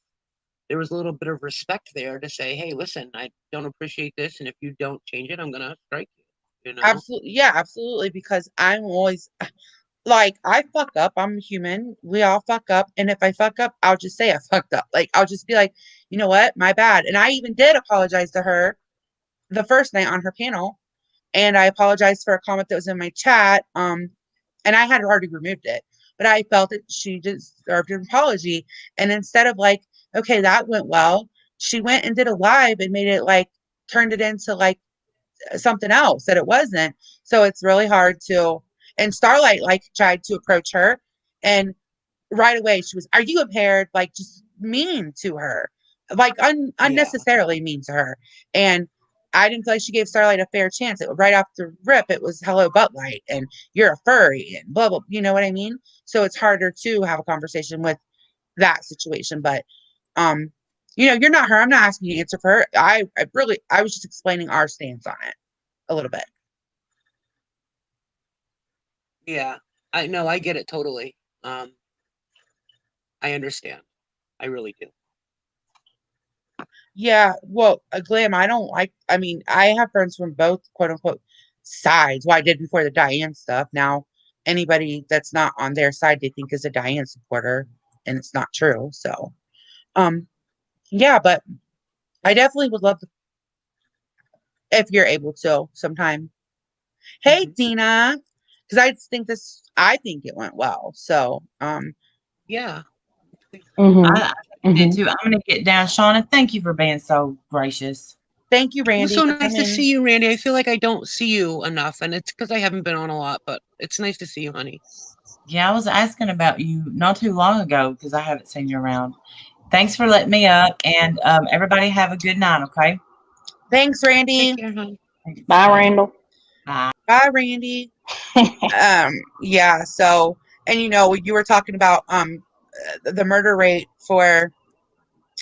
there was a little bit of respect there to say, "Hey, listen, I don't appreciate this, and if you don't change it, I'm gonna strike you." You know? Absolutely, yeah, absolutely, because I'm always like I fuck up. I'm human. We all fuck up. And if I fuck up, I'll just say I fucked up. Like I'll just be like, you know what, my bad. And I even did apologize to her the first night on her panel, and I apologized for a comment that was in my chat. And I had already removed it, but I felt that she deserved an apology. And instead of like, okay, that went well, she went and did a live and made it like, turned it into like something else that it wasn't. So it's really hard to, and Starlight like tried to approach her, and right away she was, are you impaired? Like just mean to her, like unnecessarily mean to her. And I didn't feel like she gave Starlight a fair chance. It was right off the rip. It was hello butt light and you're a furry and blah blah. You know what I mean? So it's harder to have a conversation with that situation. But um, you're not her. I'm not asking you to answer for her. I was just explaining our stance on it a little bit. Yeah, I know. I get it totally. I understand. I really do. Yeah, well, Glam, I mean, I have friends from both quote unquote sides. Well, I did before the Diane stuff. Now, anybody that's not on their side, they think is a Diane supporter, and it's not true. So, um, yeah, but I definitely would love to, if you're able to sometime. Hey, Dina, because I think it went well. So, Yeah. I did too. I'm gonna get down. Shauna, thank you for being so gracious. thank you, It was Randy, so for nice to coming. see you, Randy. I feel like I don't see you enough, and it's because I haven't been on a lot, but it's nice to see you, honey. Yeah, I was asking about you not too long ago because I haven't seen you around. Thanks for letting me up, and everybody have a good night, okay? Thanks, Randy. Take care, honey. Bye, Randall. Bye. Bye, Randy. Yeah, so, and you were talking about the murder rate for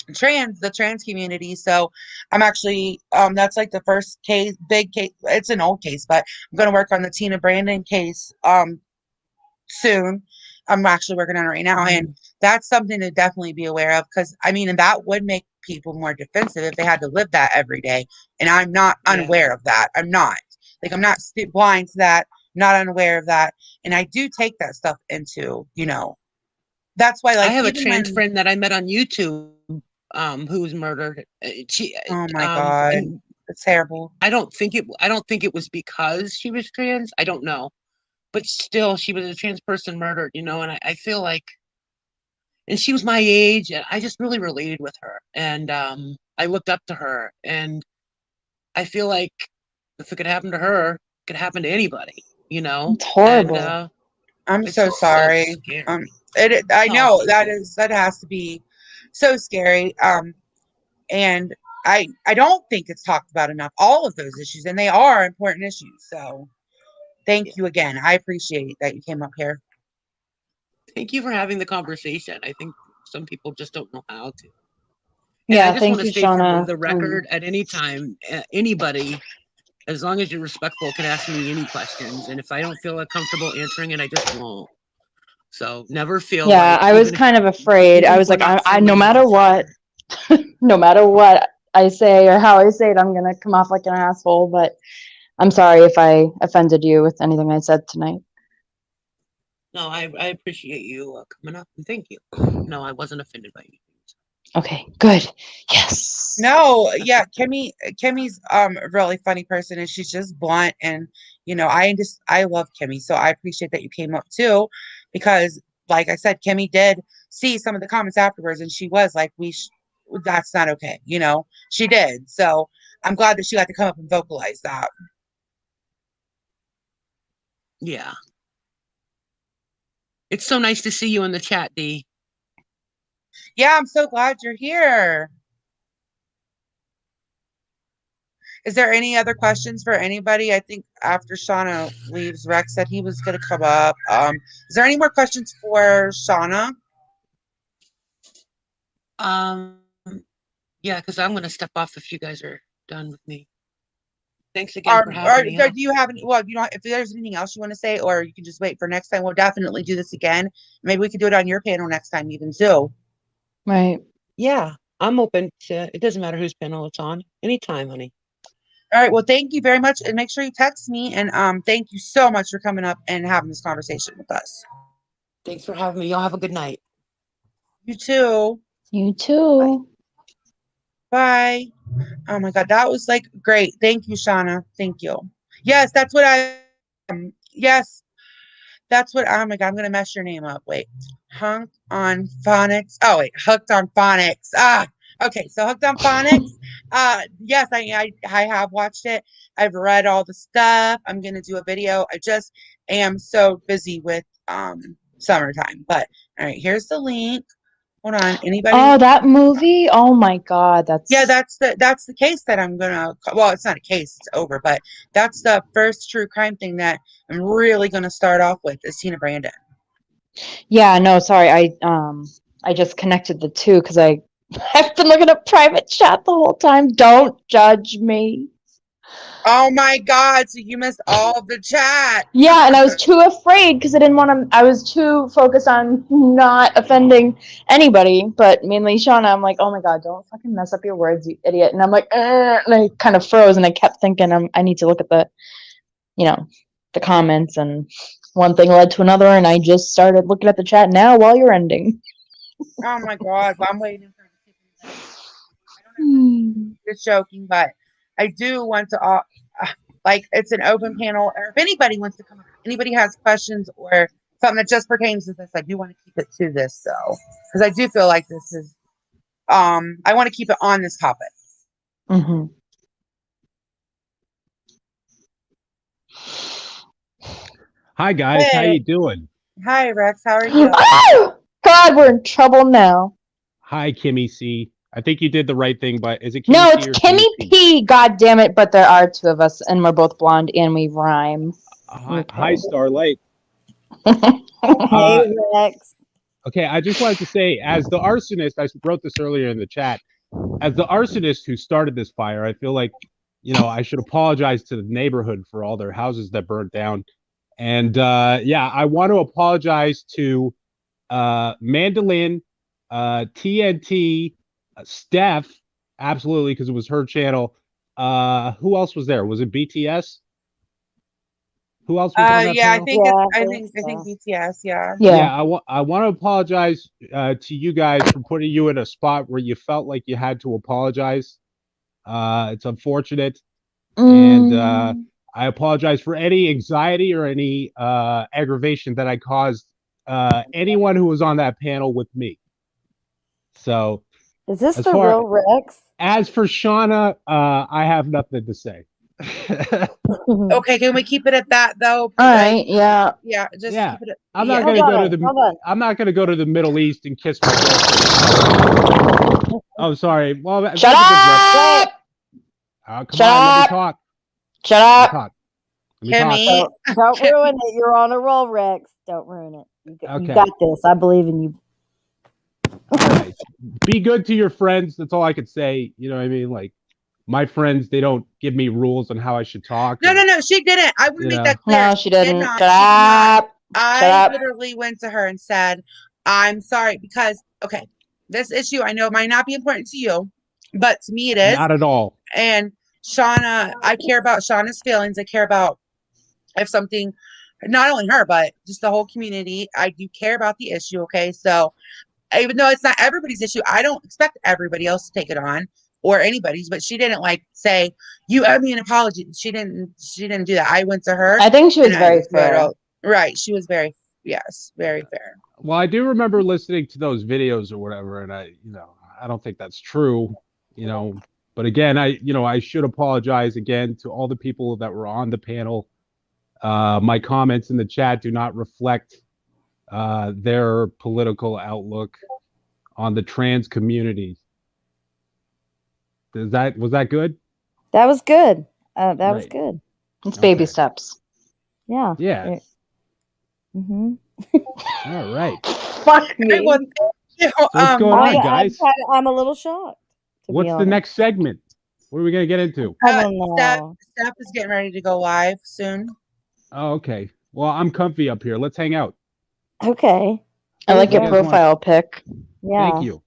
the trans community. So I'm actually that's like the first big case. It's an old case, but I'm going to work on the Tina Brandon case soon. I'm actually working on it right now, and that's something to definitely be aware of, because I mean, and that would make people more defensive if they had to live that every day. And I'm not unaware of that. I'm not blind to that, not unaware of that, and I do take that stuff into, that's why, I like, have a even trans when, friend that I met on YouTube, who was murdered. oh my God, And it's terrible. I don't think it was because she was trans. I don't know, but still, she was a trans person murdered. And I feel like, and she was my age, and I just really related with her, and I looked up to her, and I feel like if it could happen to her, it could happen to anybody. It's horrible. And I'm it's so just so sorry. scary. I Oh, know thank you. that has to be so scary. And I don't think it's talked about enough, all of those issues, and they are important issues. So Yeah. thank you again. I appreciate that you came up here. Thank you for having the conversation. I think some people just don't know how to. And I Yeah, just want thank to you, state for Shauna. the record, at any time, anybody, as long as you're respectful, can ask me any questions. And if I don't feel comfortable answering it, I just won't. So never feel Yeah, like, I was kind of afraid. I even if was we're like, not I no friendly, matter what, no matter what I say or how I say it, I'm gonna come off like an asshole. But I'm sorry if I offended you with anything I said tonight. No, I appreciate you coming up, and thank you. No, I wasn't offended by you. Okay, good. Yes. No, yeah, Kimmy's a really funny person, and she's just blunt, and I love Kimmy, so I appreciate that you came up too, because like I said, Kimmy did see some of the comments afterwards, and she was like, that's not okay, she did. So I'm glad that she got to come up and vocalize that. Yeah. It's so nice to see you in the chat, Dee. Yeah, I'm so glad you're here. Is there any other questions for anybody? I think after Shauna leaves, Rex said he was going to come up. Is there any more questions for Shauna? Yeah, because I'm going to step off if you guys are done with me. Thanks again for having me. Do you have any? Well, if there's anything else you want to say, or you can just wait for next time. We'll definitely do this again. Maybe we could do it on your panel next time, even too. Right. Yeah, I'm open to. It doesn't matter whose panel it's on. Anytime, honey. All right. Well, thank you very much, and make sure you text me. And thank you so much for coming up and having this conversation with us. Thanks for having me. Y'all have a good night. You too. You too. Bye. Bye. Oh my God, that was like great. Thank you, Shauna. Thank you. Yes, that's what yes, that's what, oh my God, I'm going to mess your name up. Wait. Hooked on Phonics. Oh, wait. Hooked on Phonics. Okay. So Hooked on Phonics. Yes, I have watched it. I've read all the stuff. I'm going to do a video. I just am so busy with summertime. But all right, here's the link. Hold on. Anybody? Oh, that movie? Oh my God, Yeah, that's the case that I'm gonna. Well, it's not a case; it's over. But that's the first true crime thing that I'm really gonna start off with is Tina Brandon. Yeah, no, sorry. I just connected the two because I've been looking at private chat the whole time. Don't judge me. Oh my God! So you missed all of the chat. Yeah, and I was too afraid because I didn't want to. I was too focused on not offending anybody, but mainly Shauna. I'm like, oh my God, don't fucking mess up your words, you idiot. And I'm like, and I kind of froze, and I kept thinking, I need to look at the comments, and one thing led to another, and I just started looking at the chat now while you're ending. Oh my God! Well, I'm waiting for the I don't know. Just joking, but I do want to. Like it's an open panel, or if anybody wants to come up, anybody has questions or something that just pertains to this, I do want to keep it to this, so because I do feel like this is, I want to keep it on this topic. Mm-hmm. Hi guys, how Hey. you doing? Hi, Rex. How are you? Oh God, we're in trouble now. Hi Kimmy C. I think you did the right thing, but is it Kimmy No, C it's or Kimmy P. God damn it! But there are two of us, and we're both blonde, and we rhyme. Hi Starlight. Hey, Rex. Okay, I just wanted to say, as the arsonist, I wrote this earlier in the chat. As the arsonist who started this fire, I feel like, I should apologize to the neighborhood for all their houses that burnt down. And yeah, I want to apologize to Mandolin, TNT, Steph, absolutely, because it was her channel. Who else was there? Was it BTS? Who else was on that Yeah, panel? I think BTS, yeah. Yeah, I want to apologize to you guys for putting you in a spot where you felt like you had to apologize. It's unfortunate, and I apologize for any anxiety or any aggravation that I caused anyone who was on that panel with me. So, is this the real Rex? As for Shauna, I have nothing to say. Okay, can we keep it at that though? All right, yeah. Yeah, just yeah. keep it at, I'm not yeah. gonna go to the. I'm not gonna go to the Middle East and kiss my girlfriend. Oh, sorry. Well, Shut up! Come Shut on, let me up! talk. Shut Let me up! talk. Let me talk. Kimmy. Don't ruin it. You're on a roll, Rex. Don't ruin it. You Okay. got this. I believe in you. Okay. Be good to your friends. That's all I could say. You know what I mean? Like, my friends, they don't give me rules on how I should talk. No, she didn't. I want to make that clear. No, she didn't. Not. Shut up. I literally went to her and said, I'm sorry because, okay, this issue I know might not be important to you, but to me it is. Not at all. And Shauna, I care about Shauna's feelings. I care about if something, not only her, but just the whole community. I do care about the issue, okay? So even though it's not everybody's issue, I don't expect everybody else to take it on or anybody's, but she didn't like say, you owe me an apology. She didn't do that. I went to her. I think she was very fair. Right. She was very fair. Well, I do remember listening to those videos or whatever, and I don't think that's true, but again, I should apologize again to all the people that were on the panel. My comments in the chat do not reflect their political outlook on the trans community. Was that good? That was good. That was good. It's baby steps. Yeah. Yeah. Mm-hmm. All right. Fuck me. What's going on, guys? I'm a little shocked. What's the next segment? What are we gonna get into? I don't know. Steph is getting ready to go live soon. Oh, okay. Well, I'm comfy up here. Let's hang out. Okay. I like your profile pic. Yeah. Thank you.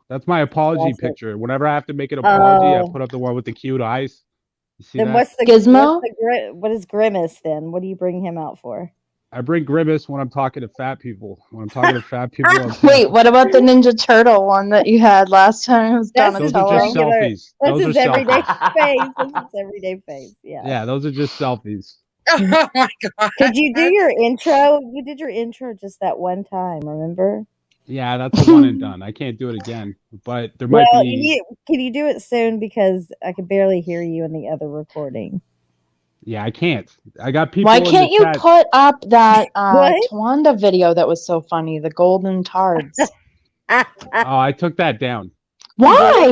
That's my apology picture. Whenever I have to make an apology, I put up the one with the cute eyes. You see then that? what's the Gizmo? what is Grimace then? What do you bring him out for? I bring grimace when I'm talking to fat people. When I'm talking to fat people, I'm Wait, what about the Ninja Turtle one that you had last time? It was That's those are Donatello. just selfies. That's Those are his everyday selfies. face. That's his everyday face. Yeah. Yeah, those are just selfies. Oh my god. Could you do your intro? You did your intro just that one time, remember? Yeah, that's a one and done. I can't do it again. But there might Well, be. can you do it soon because I can barely hear you in the other recording. Yeah, I can't. I got people Why in can't the you chat. put up that What? Tawanda video that was so funny, the golden tards? Oh, I took that down. Why?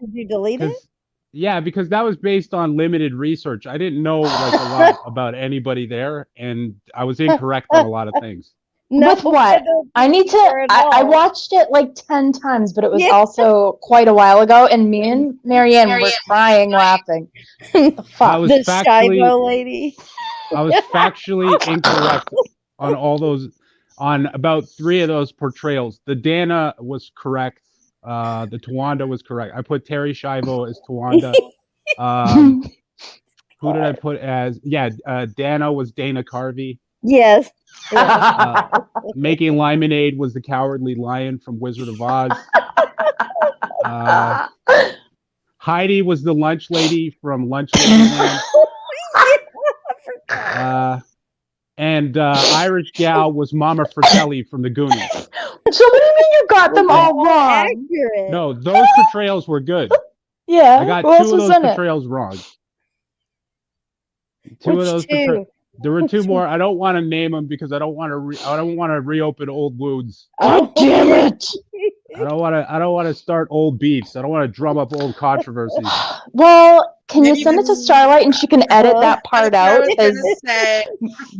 Did you delete it? Because that was based on limited research. I didn't know like a lot about anybody there, and I was incorrect on a lot of things. No, With what? I need to. I watched it like 10 times, but it was Yeah. also quite a while ago, and me and Marianne were crying laughing. The fuck? I was the factually, Shivo lady. I was factually incorrect on all those, on about 3 of those portrayals. The Dana was correct. The Tawanda was correct. I put Terry Shivo as Tawanda. Who did I put as? Yeah, Dana was Dana Carvey. Yes. Making Lemonade was the Cowardly Lion from Wizard of Oz. Heidi was the lunch lady from Lunch Ladyland. And Irish gal was Mama Fratelli from The Goonies. So what do you mean you got them all wrong? Accurate. No, those portrayals were good. Yeah. I got who else 2 of was those in it? portrayals wrong. 2 of those portrayals. There were 2 more. I don't want to name them because I don't want to reopen old wounds. Oh, damn it! I don't want to start old beefs. I don't want to drum up old controversies. Well, can Maybe you send it to this- Starlight and she can edit that part I out? was gonna 'Cause say,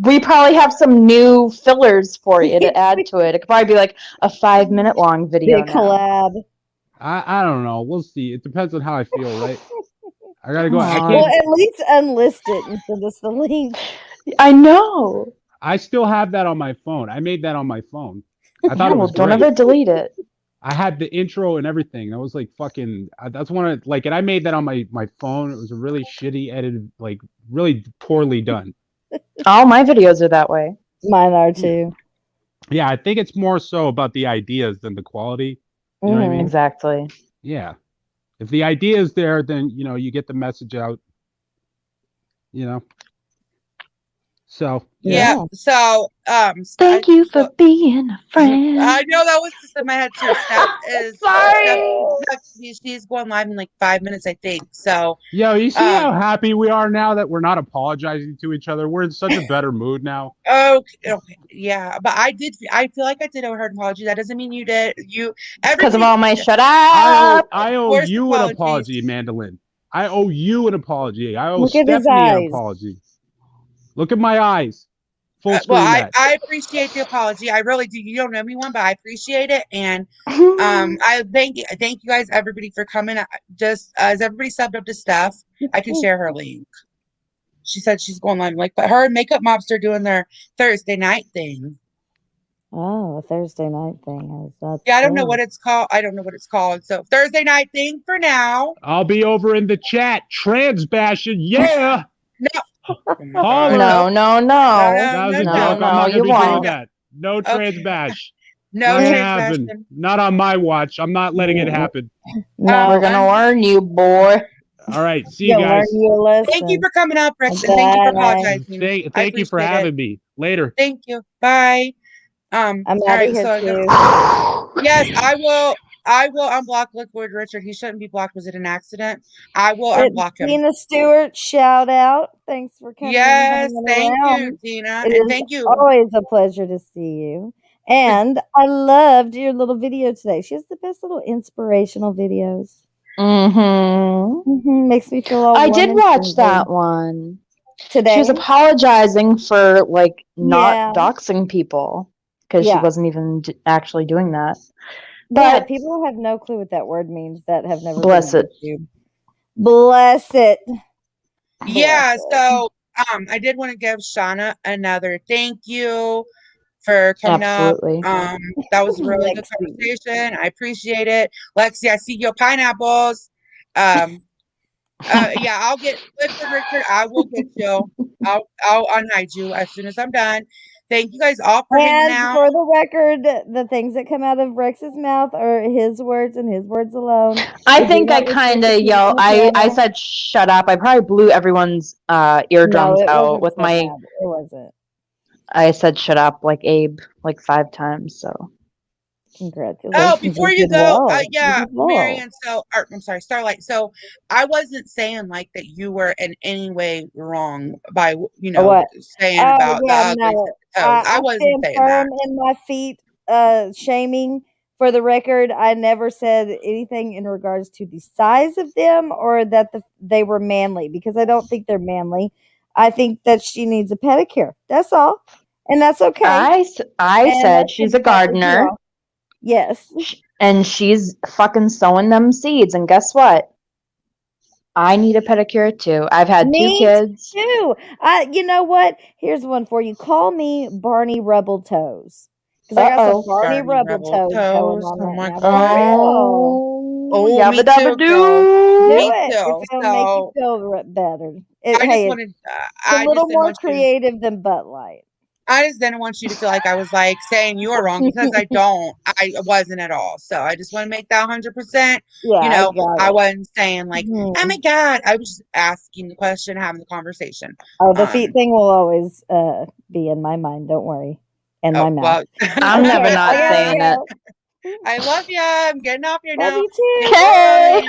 we probably have some new fillers for you to add to it. It could probably be like a 5-minute long Be video a now. collab. I don't know. We'll see. It depends on how I feel, right? I gotta go. I Aw. Well, can't. at least unlist it and send us the link. I know. I still have that on my phone. I made that on my phone. I thought Yeah, it was don't great. ever delete it. I had the intro and everything. I was like fucking. That's one of like, and I made that on my phone. It was a really shitty edited, like really poorly done. All my videos are that way. Mine are too. Yeah, I think it's more so about the ideas than the quality. You know what I mean? Exactly. Yeah. If the idea is there, then you get the message out. So yeah. So, Thank you for being a friend. I know that was just in my head too. Steph is Sorry. she's going live in like 5 minutes, I think. So, you see how happy we are now that we're not apologizing to each other. We're in such a better mood now. okay, yeah. But I feel like I did owe her an apology. That doesn't mean you did. Because of all my shut up. I owe Forced you an apologies. apology, Mandolin. I owe you an apology. I owe Look at his Stephanie an eyes. apology. Look at my eyes. Full screen Well, that. I appreciate the apology. I really do. You don't know me one, but I appreciate it. And I thank you guys, everybody, for coming. Just as everybody subbed up to Steph, I can share her link. She said she's going live. Like, but her and Makeup Mobster doing their Thursday night thing. Oh, a Thursday night thing. Yeah, I don't know what it's called. So Thursday night thing for now. I'll be over in the chat. Trans bashing, yeah. No. Holler. No. That was a no, joke. no, I'm not you gonna be won't. doing that. No trans Okay. bash. No Not gonna trans happen. fashion. Not on my watch. I'm not letting it happen. No, We're gonna warn you, boy. All right, see you You'll learn guys. you a lesson. Thank you for coming up, Rex, and thank you for Bye. apologizing. Thank you for appreciate having it. me. Later. Thank you. Bye. I'm all out right, of here so too. yes, I will unblock Liquid Richard. He shouldn't be blocked. Was it an accident? I will unblock him. Tina Stewart, shout out. Thanks for coming. Yes, and thank around. you, Tina. It And is thank you. always a pleasure to see you. And I loved your little video today. She has the best little inspirational videos. Makes me feel all I warm did and watch fuzzy. that one. Today. She was apologizing for like not Yeah. doxing people because she Yeah. wasn't even actually doing that. Yeah, But people have no clue what that word means that have never Bless been it. to YouTube. Bless it. Yeah, Bless it. so I did want to give Shauna another thank you for coming absolutely. up. That was a really good Lexi. conversation. I appreciate it. Lexi, I see your pineapples. Yeah, I'll get Liquid Richard. I will get you. I'll unhide you as soon as I'm done. Thank you guys all for hanging And out. for the record, the things that come out of Rex's mouth are his words and his words alone. I We do think I not repeat kind of the yelled. people on the I panel. said shut up. I probably blew everyone's eardrums No, it out wasn't with so my. bad. It wasn't. I said shut up like Abe like 5 times. So Congratulations. Oh, before you did go, well. yeah, You did well. Marianne. So, or, I'm sorry, Starlight. So, I wasn't saying like that you were in any way wrong by What? saying Oh about the yeah, ugly no. toes. I I wasn't stand saying that. firm in my feet. Shaming. For the record, I never said anything in regards to the size of them or that they were manly, because I don't think they're manly. I think that she needs a pedicure. That's all, and that's okay. I And said she's a gardener. Yes. And she's fucking sowing them seeds. And guess what? I need a pedicure too. I've had 2 Me kids. too. You know what? Here's one for you. Call me Barney Rubble Toes. Because I got some Barney Barney Rubble Rebel toes going toes. on Oh right my now. god. For real. Oh, Yabba me dabba too, girl. Do Me it. too. If it'll make you feel better. I just Hey, wanted. it's a I little just didn't more want you. creative than Butt Light. I just didn't want you to feel like I was like saying you were wrong, because I don't. I wasn't at all. So I just want to make that 100%. Yeah, I got I it. wasn't saying like, oh my God. I was just asking the question, having the conversation. Oh, the feet thing will always be in my mind. Don't worry. And my mouth. Well, I'm never not saying it. I love you. I'm getting off here Love now. you too. Okay.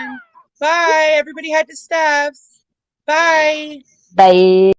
Bye. Everybody head to Steph's. Bye. Bye.